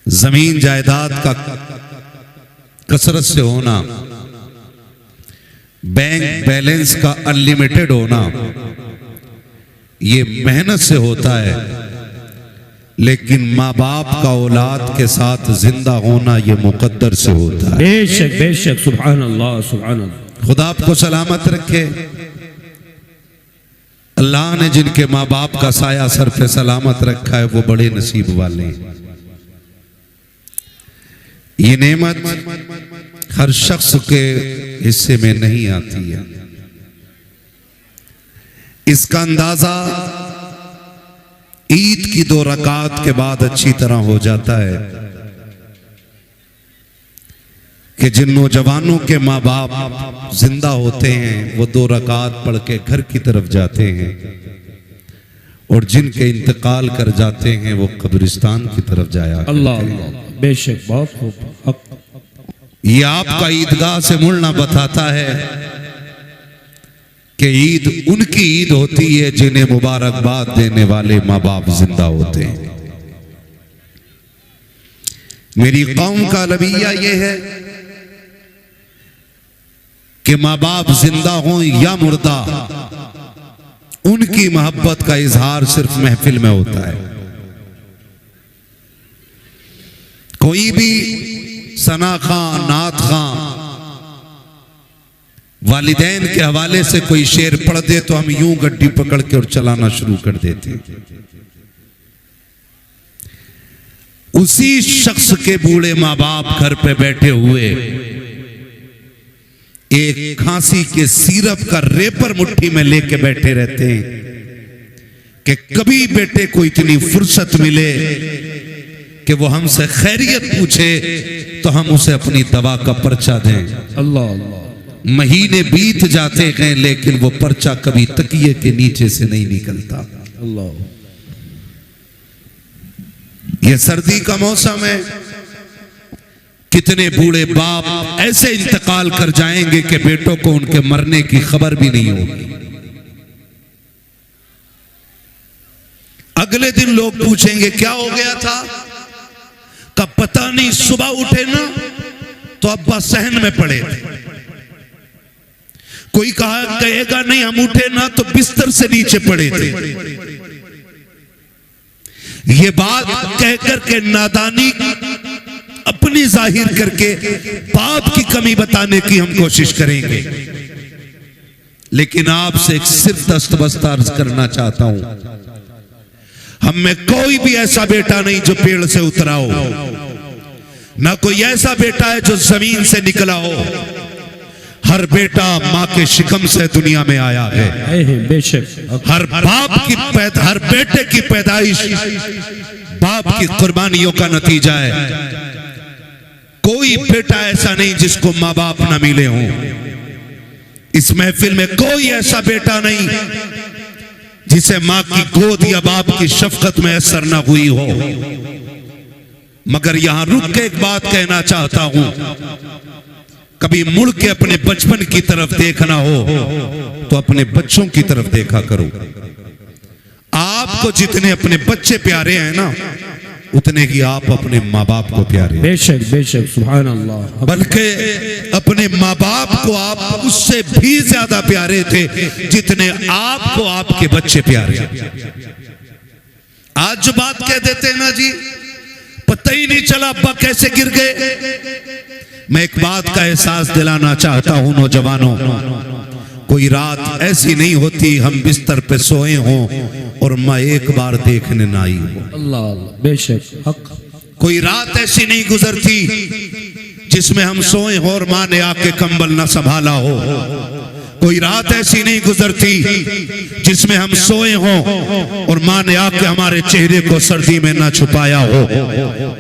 जमीन जायदाद का कसरत से होना, बैंक बैलेंस का अनलिमिटेड होना, ये मेहनत से होता है। लेकिन माँ बाप का औलाद के साथ जिंदा होना ये मुकद्दर से होता है। बेशक बेशक। सुभान अल्लाह सुभान अल्लाह। खुदा आपको सलामत रखे। अल्लाह ने जिनके माँ बाप का साया सर पे सलामत रखा है वो बड़े नसीब वाले हैं। ये नेमत हर शख्स के हिस्से में नहीं आती है। इसका अंदाजा ईद की 2 रकात के बाद अच्छी तरह हो जाता है कि जिन नौजवानों के माँ बाप जिंदा होते हैं वो 2 रकात पढ़ के घर की तरफ जाते हैं, और जिनके इंतकाल कर जाते हैं वो कब्रिस्तान की तरफ जाया। अल्लाह बेशक। बहुत खूब। ये आपका ईदगाह से मुड़ना बताता है कि ईद उनकी ईद होती है जिन्हें मुबारकबाद देने वाले माँ बाप जिंदा होते हैं। मेरी कौम का रवैया ये है कि माँ बाप जिंदा हों या मुर्दा, उनकी मोहब्बत का इजहार सिर्फ महफिल में होता है। कोई भी सना खां, नात खां वालिदैन के हवाले से कोई शेर पढ़ दे तो हम यूं गड्डी पकड़ के और चलाना शुरू कर देते। उसी शख्स के बूढ़े माँ बाप घर पे बैठे हुए एक खांसी के सिरप का रेपर मुट्ठी में लेके बैठे रहते हैं कि कभी बेटे को इतनी फुर्सत मिले कि वो हमसे खैरियत पूछे तो हम उसे अपनी दवा का पर्चा दें। अल्लाह अल्लाह। महीने बीत जाते हैं लेकिन वो पर्चा कभी तकिए के नीचे से नहीं निकलता। अल्लाह। ये सर्दी का मौसम है, कितने बूढ़े बाप ऐसे इंतकाल कर जाएंगे कि बेटों को उनके मरने की खबर भी नहीं होगी। अगले दिन लोग पूछेंगे क्या हो गया था, कब पता नहीं, सुबह उठे ना तो अब्बा सहन में पड़े थे। कोई कहेगा नहीं हम उठे ना तो बिस्तर से नीचे पड़े थे। ये बात कहकर के नादानी अपनी जाहिर करके पाप की कमी बताने की हम कोशिश करेंगे। लेकिन आपसे एक सिर्फ दस्तबस्त अर्ज करना चाहता हूं, हम में कोई भी ऐसा बेटा नहीं जो पेड़ से उतरा हो, ना कोई ऐसा बेटा है जो जमीन से निकला हो। हर बेटा माँ के शिकम से दुनिया में आया है। बेशक। हर हर बेटे की पैदाइश बाप की कुर्बानियों का नतीजा है। कोई बेटा ऐसा नहीं जिसको माँ बाप ना मिले हों। इस महफिल में कोई ऐसा बेटा नहीं जिसे माँ की गोद या बाप की शफकत में असर ना हुई हो। मगर यहां रुक के एक बात कहना चाहता हूं, कभी मुड़ के अपने बचपन की तरफ देखना हो तो अपने बच्चों की तरफ देखा करो। आपको जितने अपने बच्चे प्यारे हैं ना, उतने ही आप अपने माँ बाप को प्यारे हैं। बेशक बेशक। सुभान अल्लाह। बल्कि अपने माँ बाप को आप उससे भी ज्यादा प्यारे थे जितने आपको आपके बच्चे प्यारे। आज जो बात कह देते हैं ना जी, पता पता ही नहीं चला अब्बा कैसे गिर गए। मैं एक बात का एहसास दिलाना चाहता हूं नौजवानों, कोई रात ऐसी नहीं होती हम बिस्तर पे सोए हों और माँ एक बार देखने ना आई हो। अल्लाह अल्लाह, बेशक हक। कोई रात ऐसी नहीं गुजरती जिसमें हम सोए हो और माँ ने आके कंबल ना संभाला हो। कोई रात ऐसी नहीं गुजरती जिसमें हम सोए हों और माँ ने आके हमारे चेहरे को सर्दी में ना छुपाया हो।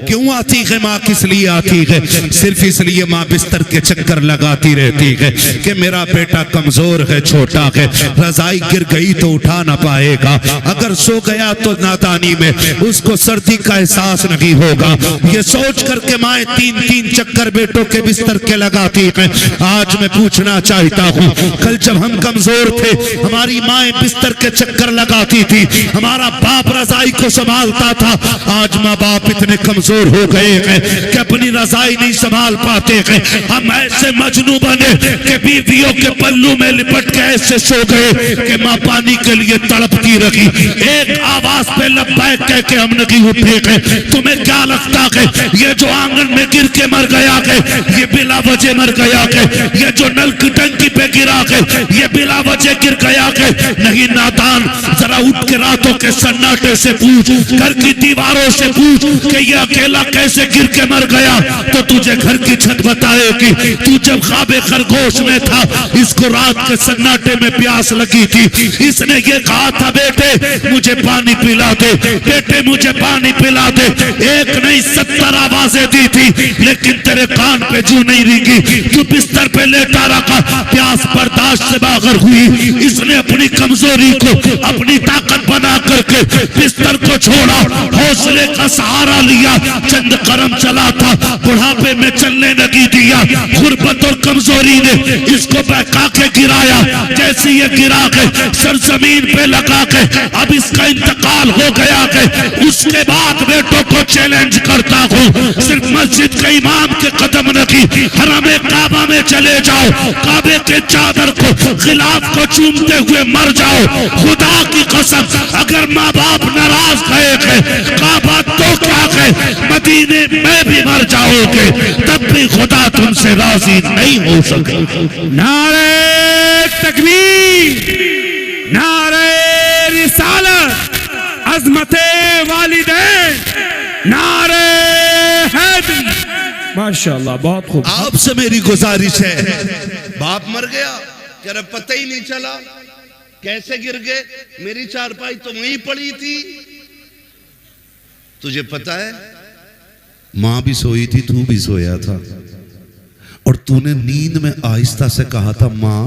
क्यों आती है माँ, किस लिए आती है? सिर्फ इसलिए माँ बिस्तर के चक्कर लगाती रहती है कि मेरा बेटा कमजोर है, छोटा है, रजाई गिर गई तो उठा ना पाएगा, अगर सो गया तो नादानी में उसको सर्दी का एहसास नहीं होगा। ये सोच करके माँ तीन तीन चक्कर बेटों के बिस्तर के लगाती है। आज मैं पूछना चाहता हूँ, कल जब हम कमजोर थे हमारी माएं बिस्तर के चक्कर लगाती थी, हमारा बाप रजाई को संभालता था। आज माँ बाप इतने कमजोर हो गए हैं कि अपनी रजाई नहीं संभाल पाते हैं। हम ऐसे मजनू बने कि बीवियों के पल्लू में लिपट के ऐसे सो गए कि माँ पानी के लिए तड़पती रही। एक आवाज पे लब्बैक कह के हम नहीं उठे गए। तुम्हें क्या लगता है ये जो आंगन में गिर के मर गया है ये बिला वजह मर गया है? ये जो नल की टंकी पे गिरा है ये बिला वजह गिर गया है? नहीं नादान, जरा उठ के रातों के सन्नाटे से पूछ, घर की दीवारों से पूछ कि ये अकेला कैसे गिर के मर गया, तो तुझे घर की छत बताएगी। तू जब ख्वाबे खरगोश में था इसको रात के सन्नाटे में प्यास लगी थी, इसने ये कहा था बेटे मुझे पानी पिला दे, बेटे मुझे पानी पिला दे। एक नहीं 70 आवाजें दी थी लेकिन तेरे कान पे जू नहीं रिंगी। तू बिस्तर पे लेटा रखा, प्यास बर्दाश्त से बाहर हुई। इसने अपनी कमजोरी को अपनी ताकत बना करके बिस्तर को छोड़ा, हौसले का सहारा लिया, चंद कदम चला था, बुढ़ापे में चलने नहीं दिया। गुर्बत और कमजोरी ने इसको बहका के गिराया। जैसे ये गिरा के सरजमीन पे लगा के अब इसका इंतकाल हो गया है। उसके बाद बेटों को चैलेंज करता हूँ, सिर्फ मस्जिद के इमाम के कदम नहीं, हरमे काबा में चले जाओ, काबे के चादर को खिलाफ को चूमते हुए मर जाओ। खुदा की कसम अगर माँ बाप नाराज गए थे काबा तो क्या है, मदीने में भी मर जाओगे तब भी खुदा तुमसे राजी नहीं हो सके। नारे तकबीर, नारे रिसालत, अज़मते वालिदैन, नारे हैदरी। माशाअल्लाह, बहुत खूब। आपसे मेरी गुजारिश है, बाप मर गया जरा पता ही नहीं चला कैसे गिर गए, मेरी चारपाई तो वहीं पड़ी थी। तुझे पता है मां भी सोई थी, तू भी सोया था, और तूने नींद में आहिस्ता से कहा था मां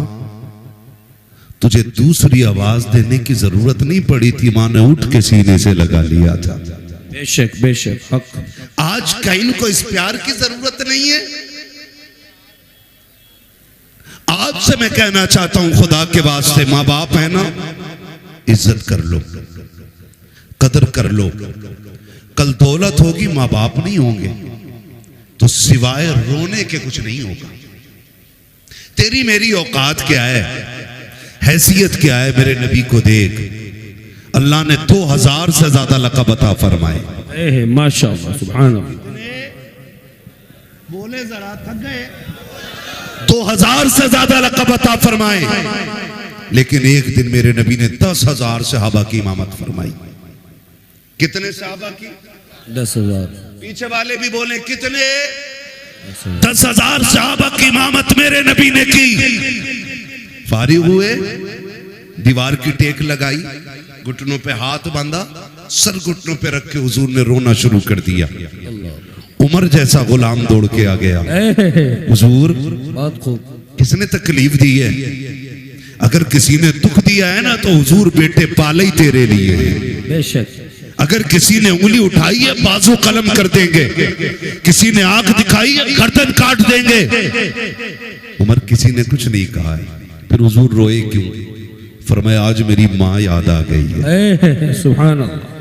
तुझे दूसरी आवाज देने की जरूरत नहीं पड़ी थी, मां ने उठ के सीने से लगा लिया था। बेशक बेशक हक। आज कैन को इस प्यार की जरूरत नहीं है। आपसे मैं कहना चाहता हूं खुदा के वास्ते, माँ बाप है ना, इज्जत कर लो, कदर कर लो। कल दौलत होगी माँ बाप नहीं होंगे तो सिवाय रोने के कुछ नहीं होगा। तेरी मेरी औकात क्या है, हैसियत क्या है, मेरे नबी को देख, अल्लाह ने 2000 से ज्यादा लक़ब अता फरमाए। माशाअल्लाह, सुभान अल्लाह। बोले जरा थक गए। 2000 से ज्यादा लक़ब अता फरमाए, लेकिन एक दिन मेरे नबी ने 10,000 सहाबा की इमामत फरमाई। कितने सहाबा की? 10,000। पीछे वाले भी बोले कितने? 10,000 सहाबा की इमामत मेरे नबी ने की। फारिग हुए, दीवार की टेक लगाई, घुटनों पे हाथ बांधा, सर घुटनों पे रख के हुजूर ने रोना शुरू कर दिया। उमर जैसा गुलाम दौड़ के आ गया, हुजूर बहुत खूब। किसने तकलीफ दी है? अगर किसी ने दुख दिया है ना तो हुजूर बेटे पाले ही तेरे लिए। बेशक। अगर किसी ने उंगली उठाई है बाजू कलम कर देंगे, किसी ने आंख दिखाई है गर्दन काट देंगे। उमर किसी ने कुछ नहीं कहा है, फिर हुजूर रोए क्यों? फरमाया आज मेरी माँ याद आ गई है। सुभान अल्लाह।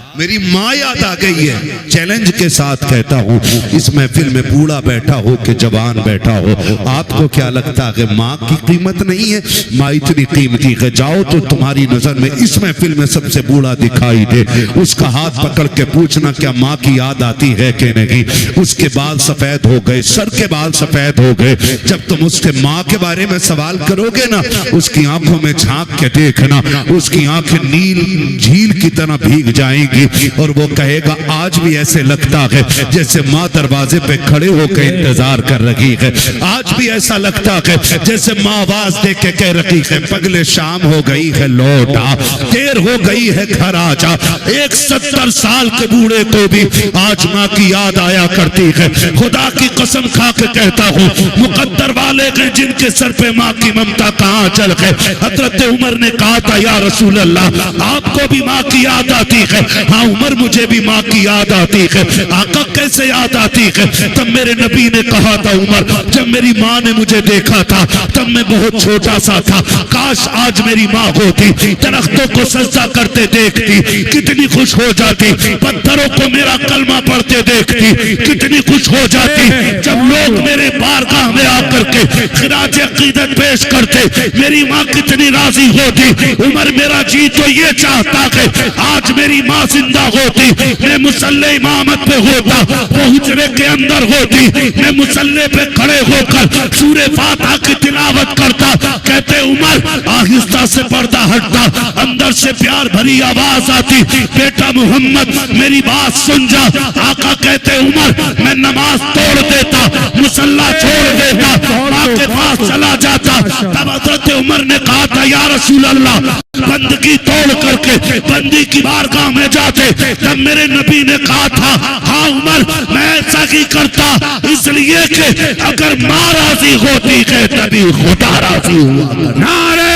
मेरी माँ याद आ गई है। चैलेंज के साथ कहता हूँ, इस महफिल में बूढ़ा बैठा हो कि जवान बैठा हो, आपको क्या लगता है कि माँ की कीमत नहीं है? माँ इतनी कीमती है, जाओ तो तुम्हारी नजर में इस महफिल में सबसे बूढ़ा दिखाई दे, उसका हाथ पकड़ के पूछना क्या माँ की याद आती है कि नहीं। उसके बाल सफेद हो गए, सर के बाल सफेद हो गए, जब तुम उसके माँ के बारे में सवाल करोगे ना, उसकी आंखों में झांक के देखना, उसकी आंखें नील झील की तरह भीग जाएंगी और वो कहेगा आज भी ऐसे लगता है जैसे माँ दरवाजे पे खड़े होकर इंतजार कर रही है। आज भी ऐसा लगता है जैसे माँ आवाज दे के कह रही है पगले शाम हो गई है लौट आ, देर हो गई है घर आ जा। एक 70 साल के बूढ़े को भी आज माँ की याद आया करती है। खुदा की कसम खा के कहता हूँ, मुकद्दर वाले हैं जिनके सर पे माँ की ममता कहाँ चल गए। हजरत उमर ने कहा था या रसूल अल्लाह, आपको भी माँ की याद आती है? हाँ उमर, मुझे भी माँ की याद आती है। आका कैसे याद आती है? तब मेरे नबी ने कहा था उमर, जब मेरी माँ ने मुझे देखा था तब मैं बहुत छोटा सा था, काश आज मेरी माँ होती, दरख्तों को सजदा करते देखती कितनी खुश हो जाती, पत्थरों को मेरा कलमा पढ़ते देखती कितनी खुश हो जाती, जब लोग मेरे बारगाह में आकर के खिराज अकीदत पेश करते मेरी माँ कितनी राजी होती। उमर मेरा जी तो ये चाहता है आज मेरी माँ जिंदा होती, मैं मुसल्ले इमामत पे होता, वो हुजरे के अंदर होती, मैं मुसल्ले पे खड़े होकर सूरे फातिहा की तिलावत करता। कहते उमर आहिस्ता से पर्दा हटता, अंदर से प्यार भरी आवाज आती, बेटा मोहम्मद मेरी बात सुन जा। आका कहते उमर मैं नमाज तोड़ देता, मुसल्ला छोड़ देता, माँ के पास चला जाता। तब हजरत उमर ने कहा था या रसूल अल्लाह, बंदगी तोड़ करके बंदी की बारगाह में जाते। तब मेरे नबी ने कहा था हाँ उमर मैं ऐसा ही करता, इसलिए कि अगर माँ राजी होती है तभी खुदा राजी हुआ। नारे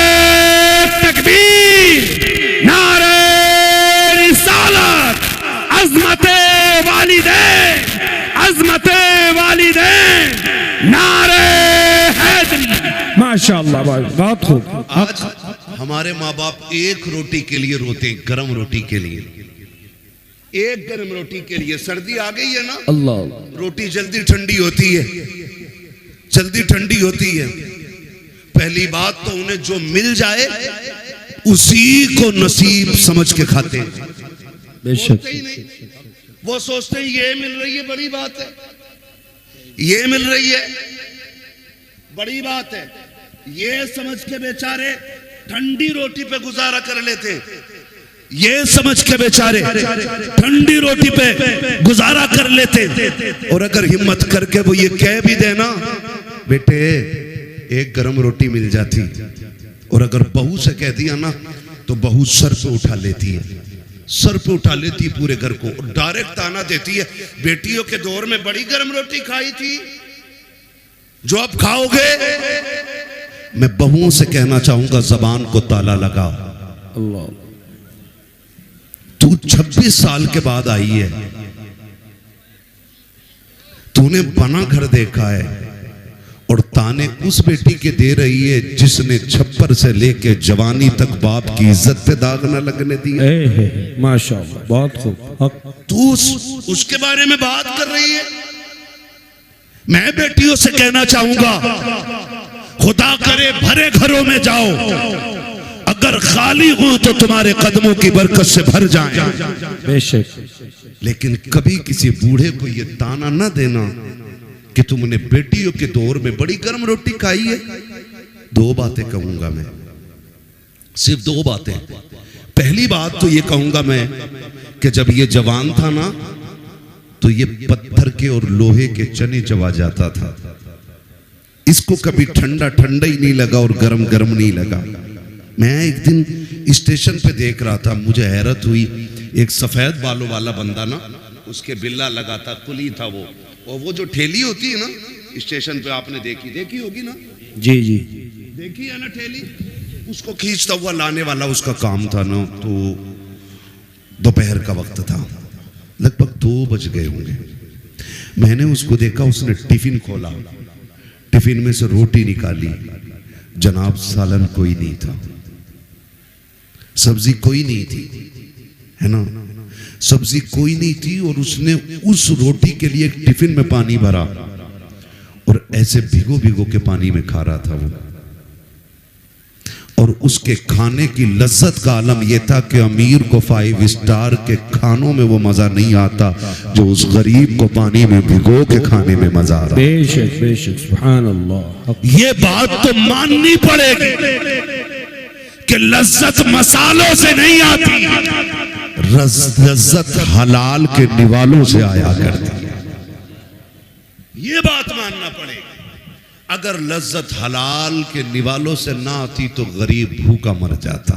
तकबीर, नारे रिसालत, अज़मते वालिदैन, अज़मते वालिदैन, नारे हैदरी। माशाअल्लाह, बहुत खूब। आज हमारे माँ बाप एक रोटी के लिए रोते हैं, गरम रोटी के लिए, एक गरम रोटी के लिए। सर्दी आ गई है ना, अल्लाह, रोटी जल्दी ठंडी होती है, जल्दी ठंडी होती है। पहली बात तो उन्हें जो मिल जाए उसी को नसीब समझ के खाते हैं, बेशक। वो सोचते हैं ये मिल रही है बड़ी बात है, ये मिल रही है बड़ी बात है, ये समझ के बेचारे ठंडी रोटी पे गुजारा कर लेते, ये समझ के बेचारे ठंडी रोटी पे गुजारा कर लेते। और अगर हिम्मत करके वो ये कह भी देना बेटे एक गरम रोटी मिल जाती, और अगर बहू से कह दिया ना तो बहू सर पे उठा लेती है, सर पे उठा लेती पूरे घर को, डायरेक्ट ताना देती है बेटियों के दौर में बड़ी गरम रोटी खाई थी जो अब खाओगे। मैं बहुओं से कहना चाहूंगा जबान को ताला लगा। अल्लाह, तू 26 साल के बाद आई है, तूने बना घर देखा है और ताने उस बेटी के दे रही है जिसने छप्पर से लेके जवानी तक बाप की इज्जत पे दाग न लगने दी। माशाअल्लाह, बहुत खूब। तू उसके बारे में बात कर रही है। मैं बेटियों से कहना चाहूंगा खुदा करे भरे घरों में जाओ, अगर खाली हो तो तुम्हारे कदमों की बरकत से भर जाएं। बेशक। लेकिन कभी किसी बूढ़े को ये ताना न देना कि तुमने बेटियों के दौर में बड़ी गर्म रोटी खाई है। दो बातें कहूंगा मैं, सिर्फ दो बातें। पहली बात तो ये कहूंगा मैं कि जब ये जवान था ना तो ये पत्थर के और लोहे के चने चबा जाता था, इसको कभी ठंडा ठंडा ही नहीं लगा और गरम गरम नहीं लगा। मैं एक दिन स्टेशन पे देख रहा था, मुझे हैरत हुई, एक सफेद बालों वाला बंदा ना, उसके बिल्ला लगा था, कुली था वो, और वो जो ठेली होती है ना स्टेशन पे, आपने देखी होगी ना? जी जी, देखी है ना ठेली, उसको खींचता हुआ लाने वाला उसका काम था ना। तो दोपहर का वक्त था, लगभग 2 बज गए होंगे। मैंने उसको देखा, उसने टिफिन खोला, टिफिन में से रोटी निकाली, जनाब सालन कोई नहीं था, सब्जी कोई नहीं थी, है ना। सब्जी कोई नहीं थी और उसने उस रोटी के लिए एक टिफिन में पानी भरा और ऐसे भिगो भिगो के पानी में खा रहा था वो। और उसके खाने की लज्जत का आलम यह था कि अमीर को 5 स्टार के खानों में वो मजा नहीं आता जो उस गरीब को पानी में भिगो के खाने में मजा आ रहा। बेशक बेशक, सुभान अल्लाह। ये बात तो माननी पड़ेगी कि लज्जत मसालों से नहीं आती, लज्जत हलाल के निवालों से आया करती है। ये बात मानना पड़ेगी। अगर लज्जत हलाल के निवालों से ना आती तो गरीब भूखा मर जाता।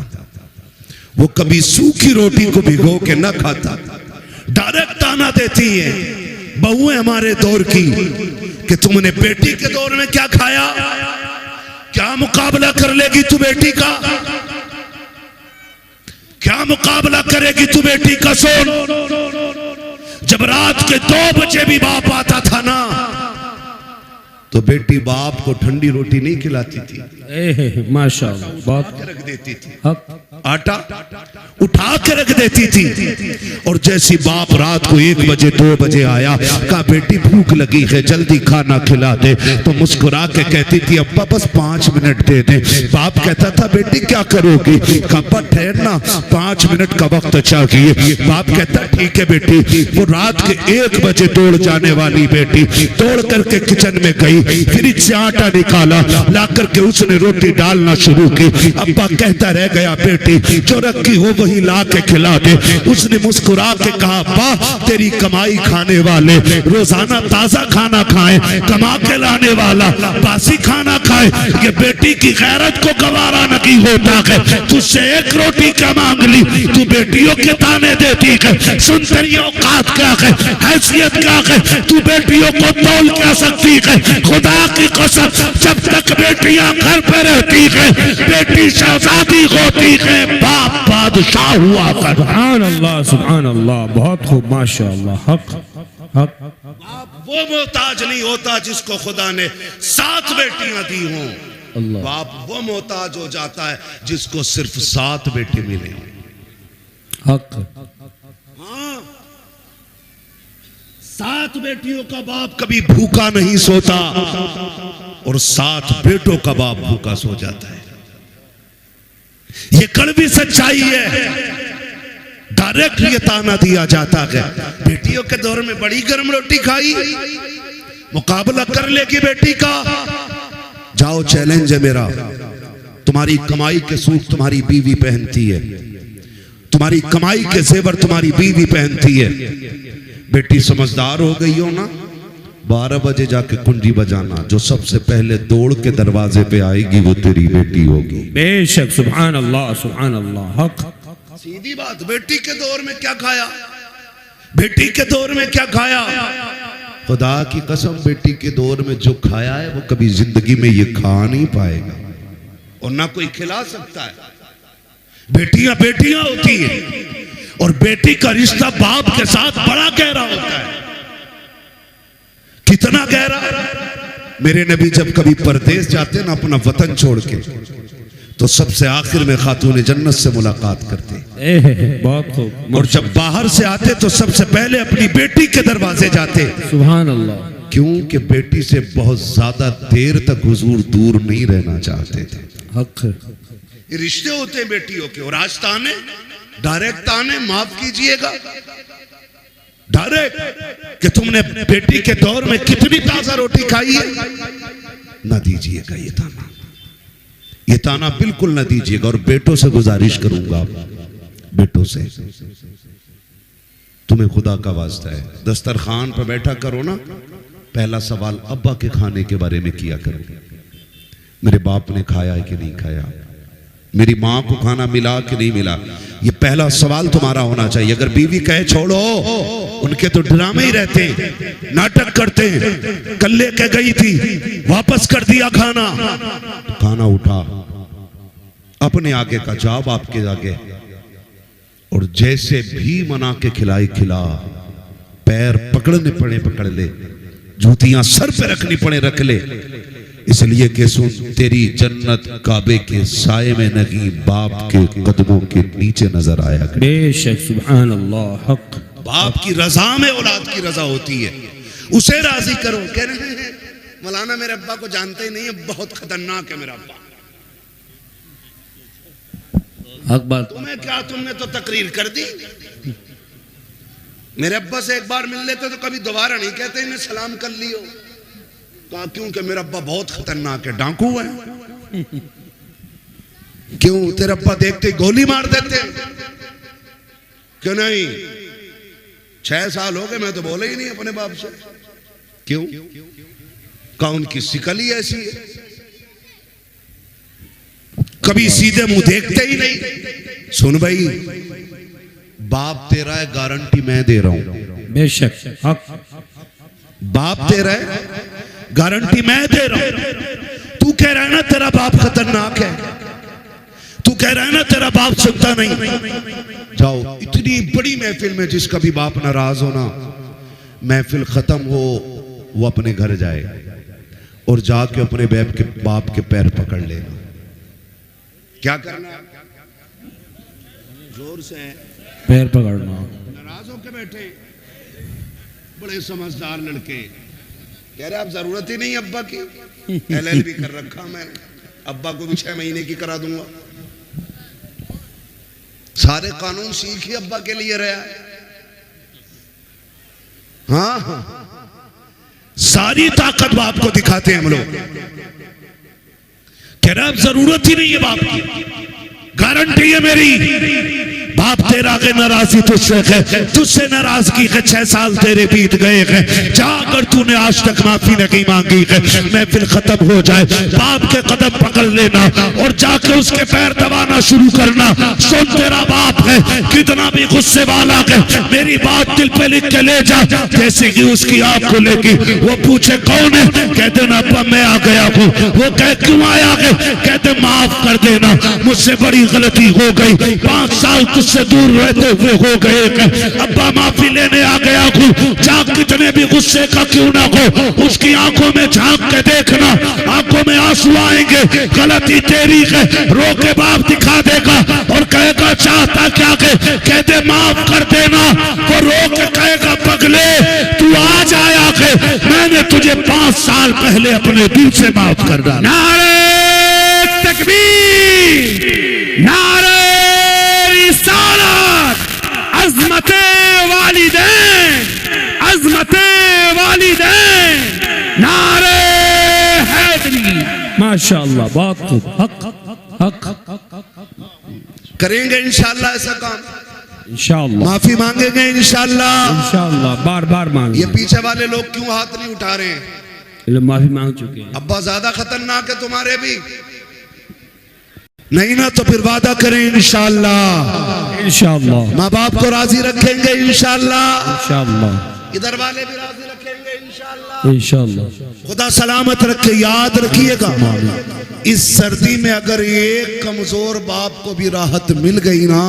वो कभी सूखी रोटी को भिगो के ना खाता। डायरेक्ट ताना देती है बहुएं हमारे दौर की कि तुमने बेटी के दौर में क्या खाया, क्या मुकाबला कर लेगी तू बेटी का, क्या मुकाबला करेगी तू बेटी का। सोन, जब रात के 2 बजे भी बाप आता था ना तो बेटी बाप को ठंडी रोटी नहीं खिलाती थी, माशाअल्लाह, बहुत रख देती थी, आटा उठा के रख देती थी। और जैसी बाप रात को 1 बजे 2 बजे आया, कहा बेटी भूख लगी है जल्दी खाना खिला दे, तो मुस्कुरा के कहती थी अब्बा बस 5 मिनट दे दे। बाप कहता था बेटी क्या करोगी, अब्बा ठहरना 5 मिनट का वक्त चाहिए। बाप कहता ठीक है बेटी। वो रात के 1 बजे दौड़ जाने वाली बेटी दौड़ करके किचन में गई, फ्रिज से आटा निकाला, ला करके उसने रोटी डालना शुरू की। अब्बा कहता रह गया बेटी जो रखी हो वही ला के खिला दे। उसने मुस्कुरा के कहा अब्बा तेरी कमाई खाने वाले रोजाना ताजा खाना खाएं, कमा के लाने वाला बासी खाना खाए। ये बेटी की गैरत को गवारा नहीं होता है, तुझसे 1 रोटी क्या मांग ली, तू बेटियों के ताने देती है। सुन तेरी औकात क्या है, हैसियत क्या है, तू बेटियों को तौल क्या सकती है। खुदा की कसम जब तक बेटियां घर पे रहती है बेटी शहजादी होती है, बाप बादशाह हुआ करता। सुभान अल्लाह, सुभान अल्लाह, बहुत खूब, माशाअल्लाह। हक हक। बाप वो मोहताज नहीं होता जिसको खुदा ने 7 बेटियां दी हों। बाप वो मोहताज हो जाता है जिसको सिर्फ 7 बेटे मिले। हक। हाँ, 7 बेटियों का बाप कभी भूखा नहीं सोता और 7 बेटों का बाप भूखा सो जाता है। ये कड़वी सच्चाई है। डायरेक्ट ये ताना दिया जाता है बेटियों के दौर में बड़ी गर्म रोटी खाई, मुकाबला कर लेगी बेटी का। जाओ चैलेंज है मेरा, तुम्हारी कमाई के सूट तुम्हारी बीवी पहनती है, तुम्हारी कमाई के जेवर तुम्हारी बीवी पहनती है। बेटी समझदार हो गई हो ना, 12 बजे जाके कुंजी बजाना, जो सबसे पहले दौड़ के दरवाजे पे आएगी वो तेरी बेटी होगी। बेशक, सुभान अल्लाह, सुभान अल्लाह। हक। सीधी बात। बेटी के दौर में क्या खाया, बेटी के दौर में क्या खाया, खुदा की कसम बेटी के दौर में जो खाया है वो कभी जिंदगी में ये खा नहीं पाएगा और ना कोई खिला सकता है। बेटियां बेटियां होती हैं और बेटी का रिश्ता बाप के साथ बड़ा गहरा होता है। कितना गहरा। मेरे नबी जब कभी परदेश जाते ना अपना वतन छोड़ के, तो सबसे आखिर में खातून जन्नत से मुलाकात करते। बहुत खूब। और जब बाहर से आते तो सबसे पहले अपनी बेटी के दरवाजे जाते। सुभान अल्लाह। क्योंकि बेटी से बहुत ज्यादा देर तक हुजूर दूर नहीं रहना चाहते थे। हक। ये रिश्ते होते हैं बेटियों के। और आज ताने, डायरेक्ट ताने, माफ कीजिएगा, डायरेक्ट कि तुमने बेटी के दौर में कितनी ताजा रोटी खाई है, ना दीजिएगा ये ताना। ये ताना बिल्कुल ना दीजिएगा। और बेटों से गुजारिश करूंगा, बेटों से, तुम्हें खुदा का वास्ता है दस्तरखान पर बैठा करो ना, पहला सवाल अब्बा के खाने के बारे में किया करो। मेरे बाप ने खाया है कि नहीं खाया, मेरी माँ को खाना मिला कि नहीं मिला, ये पहला सवाल तुम्हारा होना चाहिए। अगर बीवी कहे छोड़ो, उनके तो ड्रामे ही रहते हैं, नाटक करते हैं, कल लेके गई थी वापस कर दिया खाना, खाना उठा अपने आगे का जवाब आपके आगे, और जैसे भी मना के खिलाई खिला, पैर पकड़ने पड़े पकड़ ले, जूतियां सर पे रखनी पड़े रख ले, इसलिए कि सुन, तेरी जन्नत काबे के साये में नहीं, बाप के कदमों के नीचे नजर आया करे। बेशक सुभान अल्लाह हक। बाप की रजा में औलाद की रजा होती है, उसे राजी करो। कह रहे हैं मौलाना मेरे अब्बा को जानते ही नहीं है, बहुत खतरनाक है मेरा अब्बा। हक बात। तुम्हें क्या, तुमने तो तकरीर कर दी। मेरे अब्बा से एक बार मिल लेते तो कभी दोबारा नहीं कहते इन्हें सलाम कर लियो। कहा क्योंकि मेरा अब्बा बहुत खतरनाक है, डाकू है। क्यों, तेरे अब्बा देखते गोली मार देते। क्यों नहीं, 6 साल हो गए मैं तो बोले ही नहीं अपने बाप से। क्यों, कहा उनकी शिकल ही ऐसी है, कभी सीधे मुंह देखते ही नहीं। सुन भाई, बाप तेरा है, गारंटी मैं दे रहा हूं। बेशक हक। बाप तेरा है, गारंटी मैं दे रहा हूं। तू कह रहा है ना तेरा बाप खतरनाक है, तू कह रहा है ना तेरा बाप सुनता नहीं। जाओ, इतनी बड़ी महफिल में जिसका भी बाप नाराज हो ना, महफिल खत्म हो वो अपने घर जाए और जाके अपने बाप के पैर पकड़ लेना। क्या करना, जोर से पैर पकड़ना। नाराज होके बैठे, बड़े समझदार लड़के कह रहे अब जरूरत ही नहीं अब्बा की, LLB कर रखा मैंने, अब्बा को भी 6 महीने की करा दूंगा। सारे कानून सीख ही अब्बा के लिए रहा है। हाँ हाँ, सारी ताकत बाप को दिखाते हैं हम लोग। कह रहा अब जरूरत ही नहीं है बाप की, गारंटी है मेरी। बाप तेरा के नाराजी तुझसे है, तुझसे नाराजगी है, 6 साल तेरे बीत गए हैं। जाकर तूने आज तक माफी नहीं मांगी है, महफिल खत्म हो जाए, बाप के कदम पकड़ लेना और जाकर उसके पैर दबाना शुरू करना। सुन, तेरा बाप है, कितना भी गुस्से वाला है, मेरी बात दिल पे लिख के ले जा। जैसे कि उसकी आंख खुलेगी, वो पूछे कौन है, कहते ना अब्बा मैं आ गया हूँ। वो कह क्यों आया है, कहते माफ कर देना, मुझसे बड़ी गलती हो गई, 5 साल तुझसे दूर रहते हुए हो गए। अब्बा माफी लेने आ गया हूँ। जा, कितने भी गुस्से का क्यों ना हो, उसकी आंखों में झांक के देखना, आंखों में आंसू आएंगे। गलती तेरी है, रो के बाप दिखा देगा और कहेगा चाहता क्या के, कहते माफ कर देना। वो रो के कहेगा पगले तू आज आया के, मैंने तुझे 5 साल पहले अपने दिल से माफ कर डाला। नारे तकबीर, नारे रिसालत, अज़मते वालिदैन, अज़मते वालिदैन, नारे हैदरी। माशाअल्लाह, बहुत खूब। हक हक। करेंगे इंशाअल्लाह ऐसा काम, इंशाअल्लाह माफी मांगेंगे इंशाअल्लाह। इंशाअल्लाह बार बार मांग। ये पीछे वाले लोग क्यों हाथ नहीं उठा रहे हैं? माफी मांग चुके हैं। अब्बा ज्यादा खतरनाक है तुम्हारे भी नहीं ना, तो फिर वादा करें इंशाअल्लाह। इंशाअल्लाह माँ बाप को राजी रखेंगे इंशाअल्लाह। इंशाअल्लाह इधर वाले भी राजी रखेंगे इंशाअल्लाह। इंशाअल्लाह। खुदा सलामत रखे। याद रखिएगा, इस सर्दी में अगर एक कमजोर बाप को भी राहत मिल गई ना,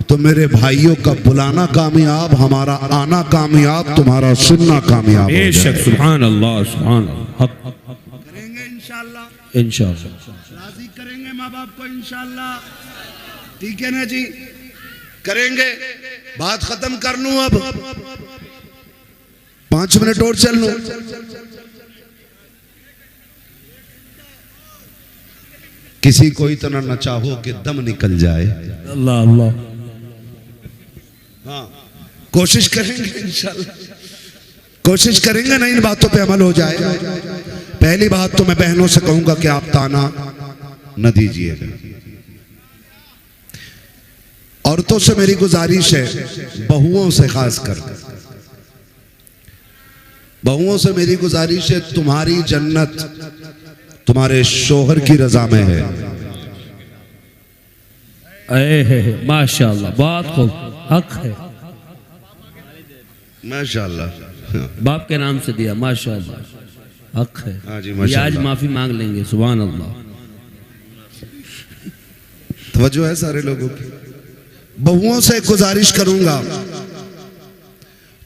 तो मेरे भाइयों का बुलाना कामयाब, हमारा आना कामयाब, तुम्हारा सुनना कामयाब। बेशक सुभान अल्लाह, सुभान अल्लाह। करेंगे इंशाअल्लाह, इंशाअल्लाह राजी करेंगे माँ बाप को इंशाअल्लाह। ठीक है ना जी, करेंगे। बात खत्म कर लूं अब, 5 मिनट और चल लूं। किसी को इतना न चाहो कि दम निकल जाए। अल्लाह अल्लाह। हाँ, कोशिश करेंगे इंशाअल्लाह, कोशिश करेंगे ना इन बातों पे अमल हो जाए। पहली बात तो मैं बहनों से कहूंगा कि आप ताना न दीजिएगा। औरतों से मेरी गुजारिश है, बहुओं से खास कर बहुओं से मेरी गुजारिश है, तुम्हारी जन्नत तुम्हारे शोहर की रजा में है। माशाअल्लाह, बहुत खूब। हक है, माशाअल्लाह। बाप के नाम से दिया, माशाअल्लाह। हक है। हाँ जी, ये आज माशाअल्लाह। माफी मांग लेंगे, सुभान अल्लाह। तवज्जो है सारे लोगों की। बहुओं से गुजारिश करूंगा,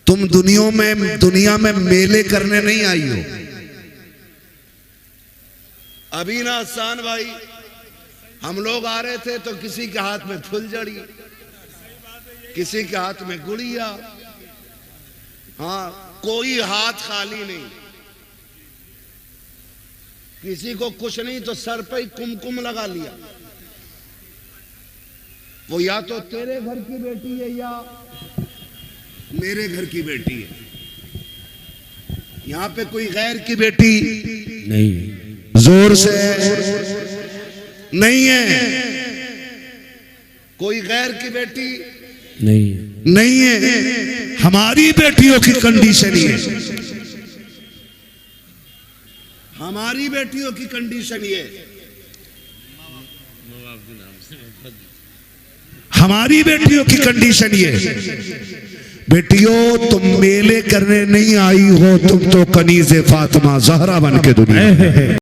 तुम दुनिया में मेले करने नहीं आई हो, अभी ना हसन भाई, हम लोग आ रहे थे तो किसी के हाथ में फुलझड़ी, किसी के हाथ में गुड़िया, हाँ कोई हाथ खाली नहीं। किसी को कुछ नहीं तो सर पे ही कुमकुम लगा लिया। वो या तो तेरे घर की बेटी है या मेरे घर की बेटी है। यहां पे कोई गैर की बेटी नहीं, जोर से नहीं है, कोई गैर की बेटी नहीं है। हमारी बेटियों की कंडीशन ये है, हमारी बेटियों की कंडीशन ये, हमारी बेटियों की कंडीशन ये। बेटियों तुम मेले करने नहीं आई हो, तुम तो कनीज़े फातिमा ज़हरा बन के दुनिया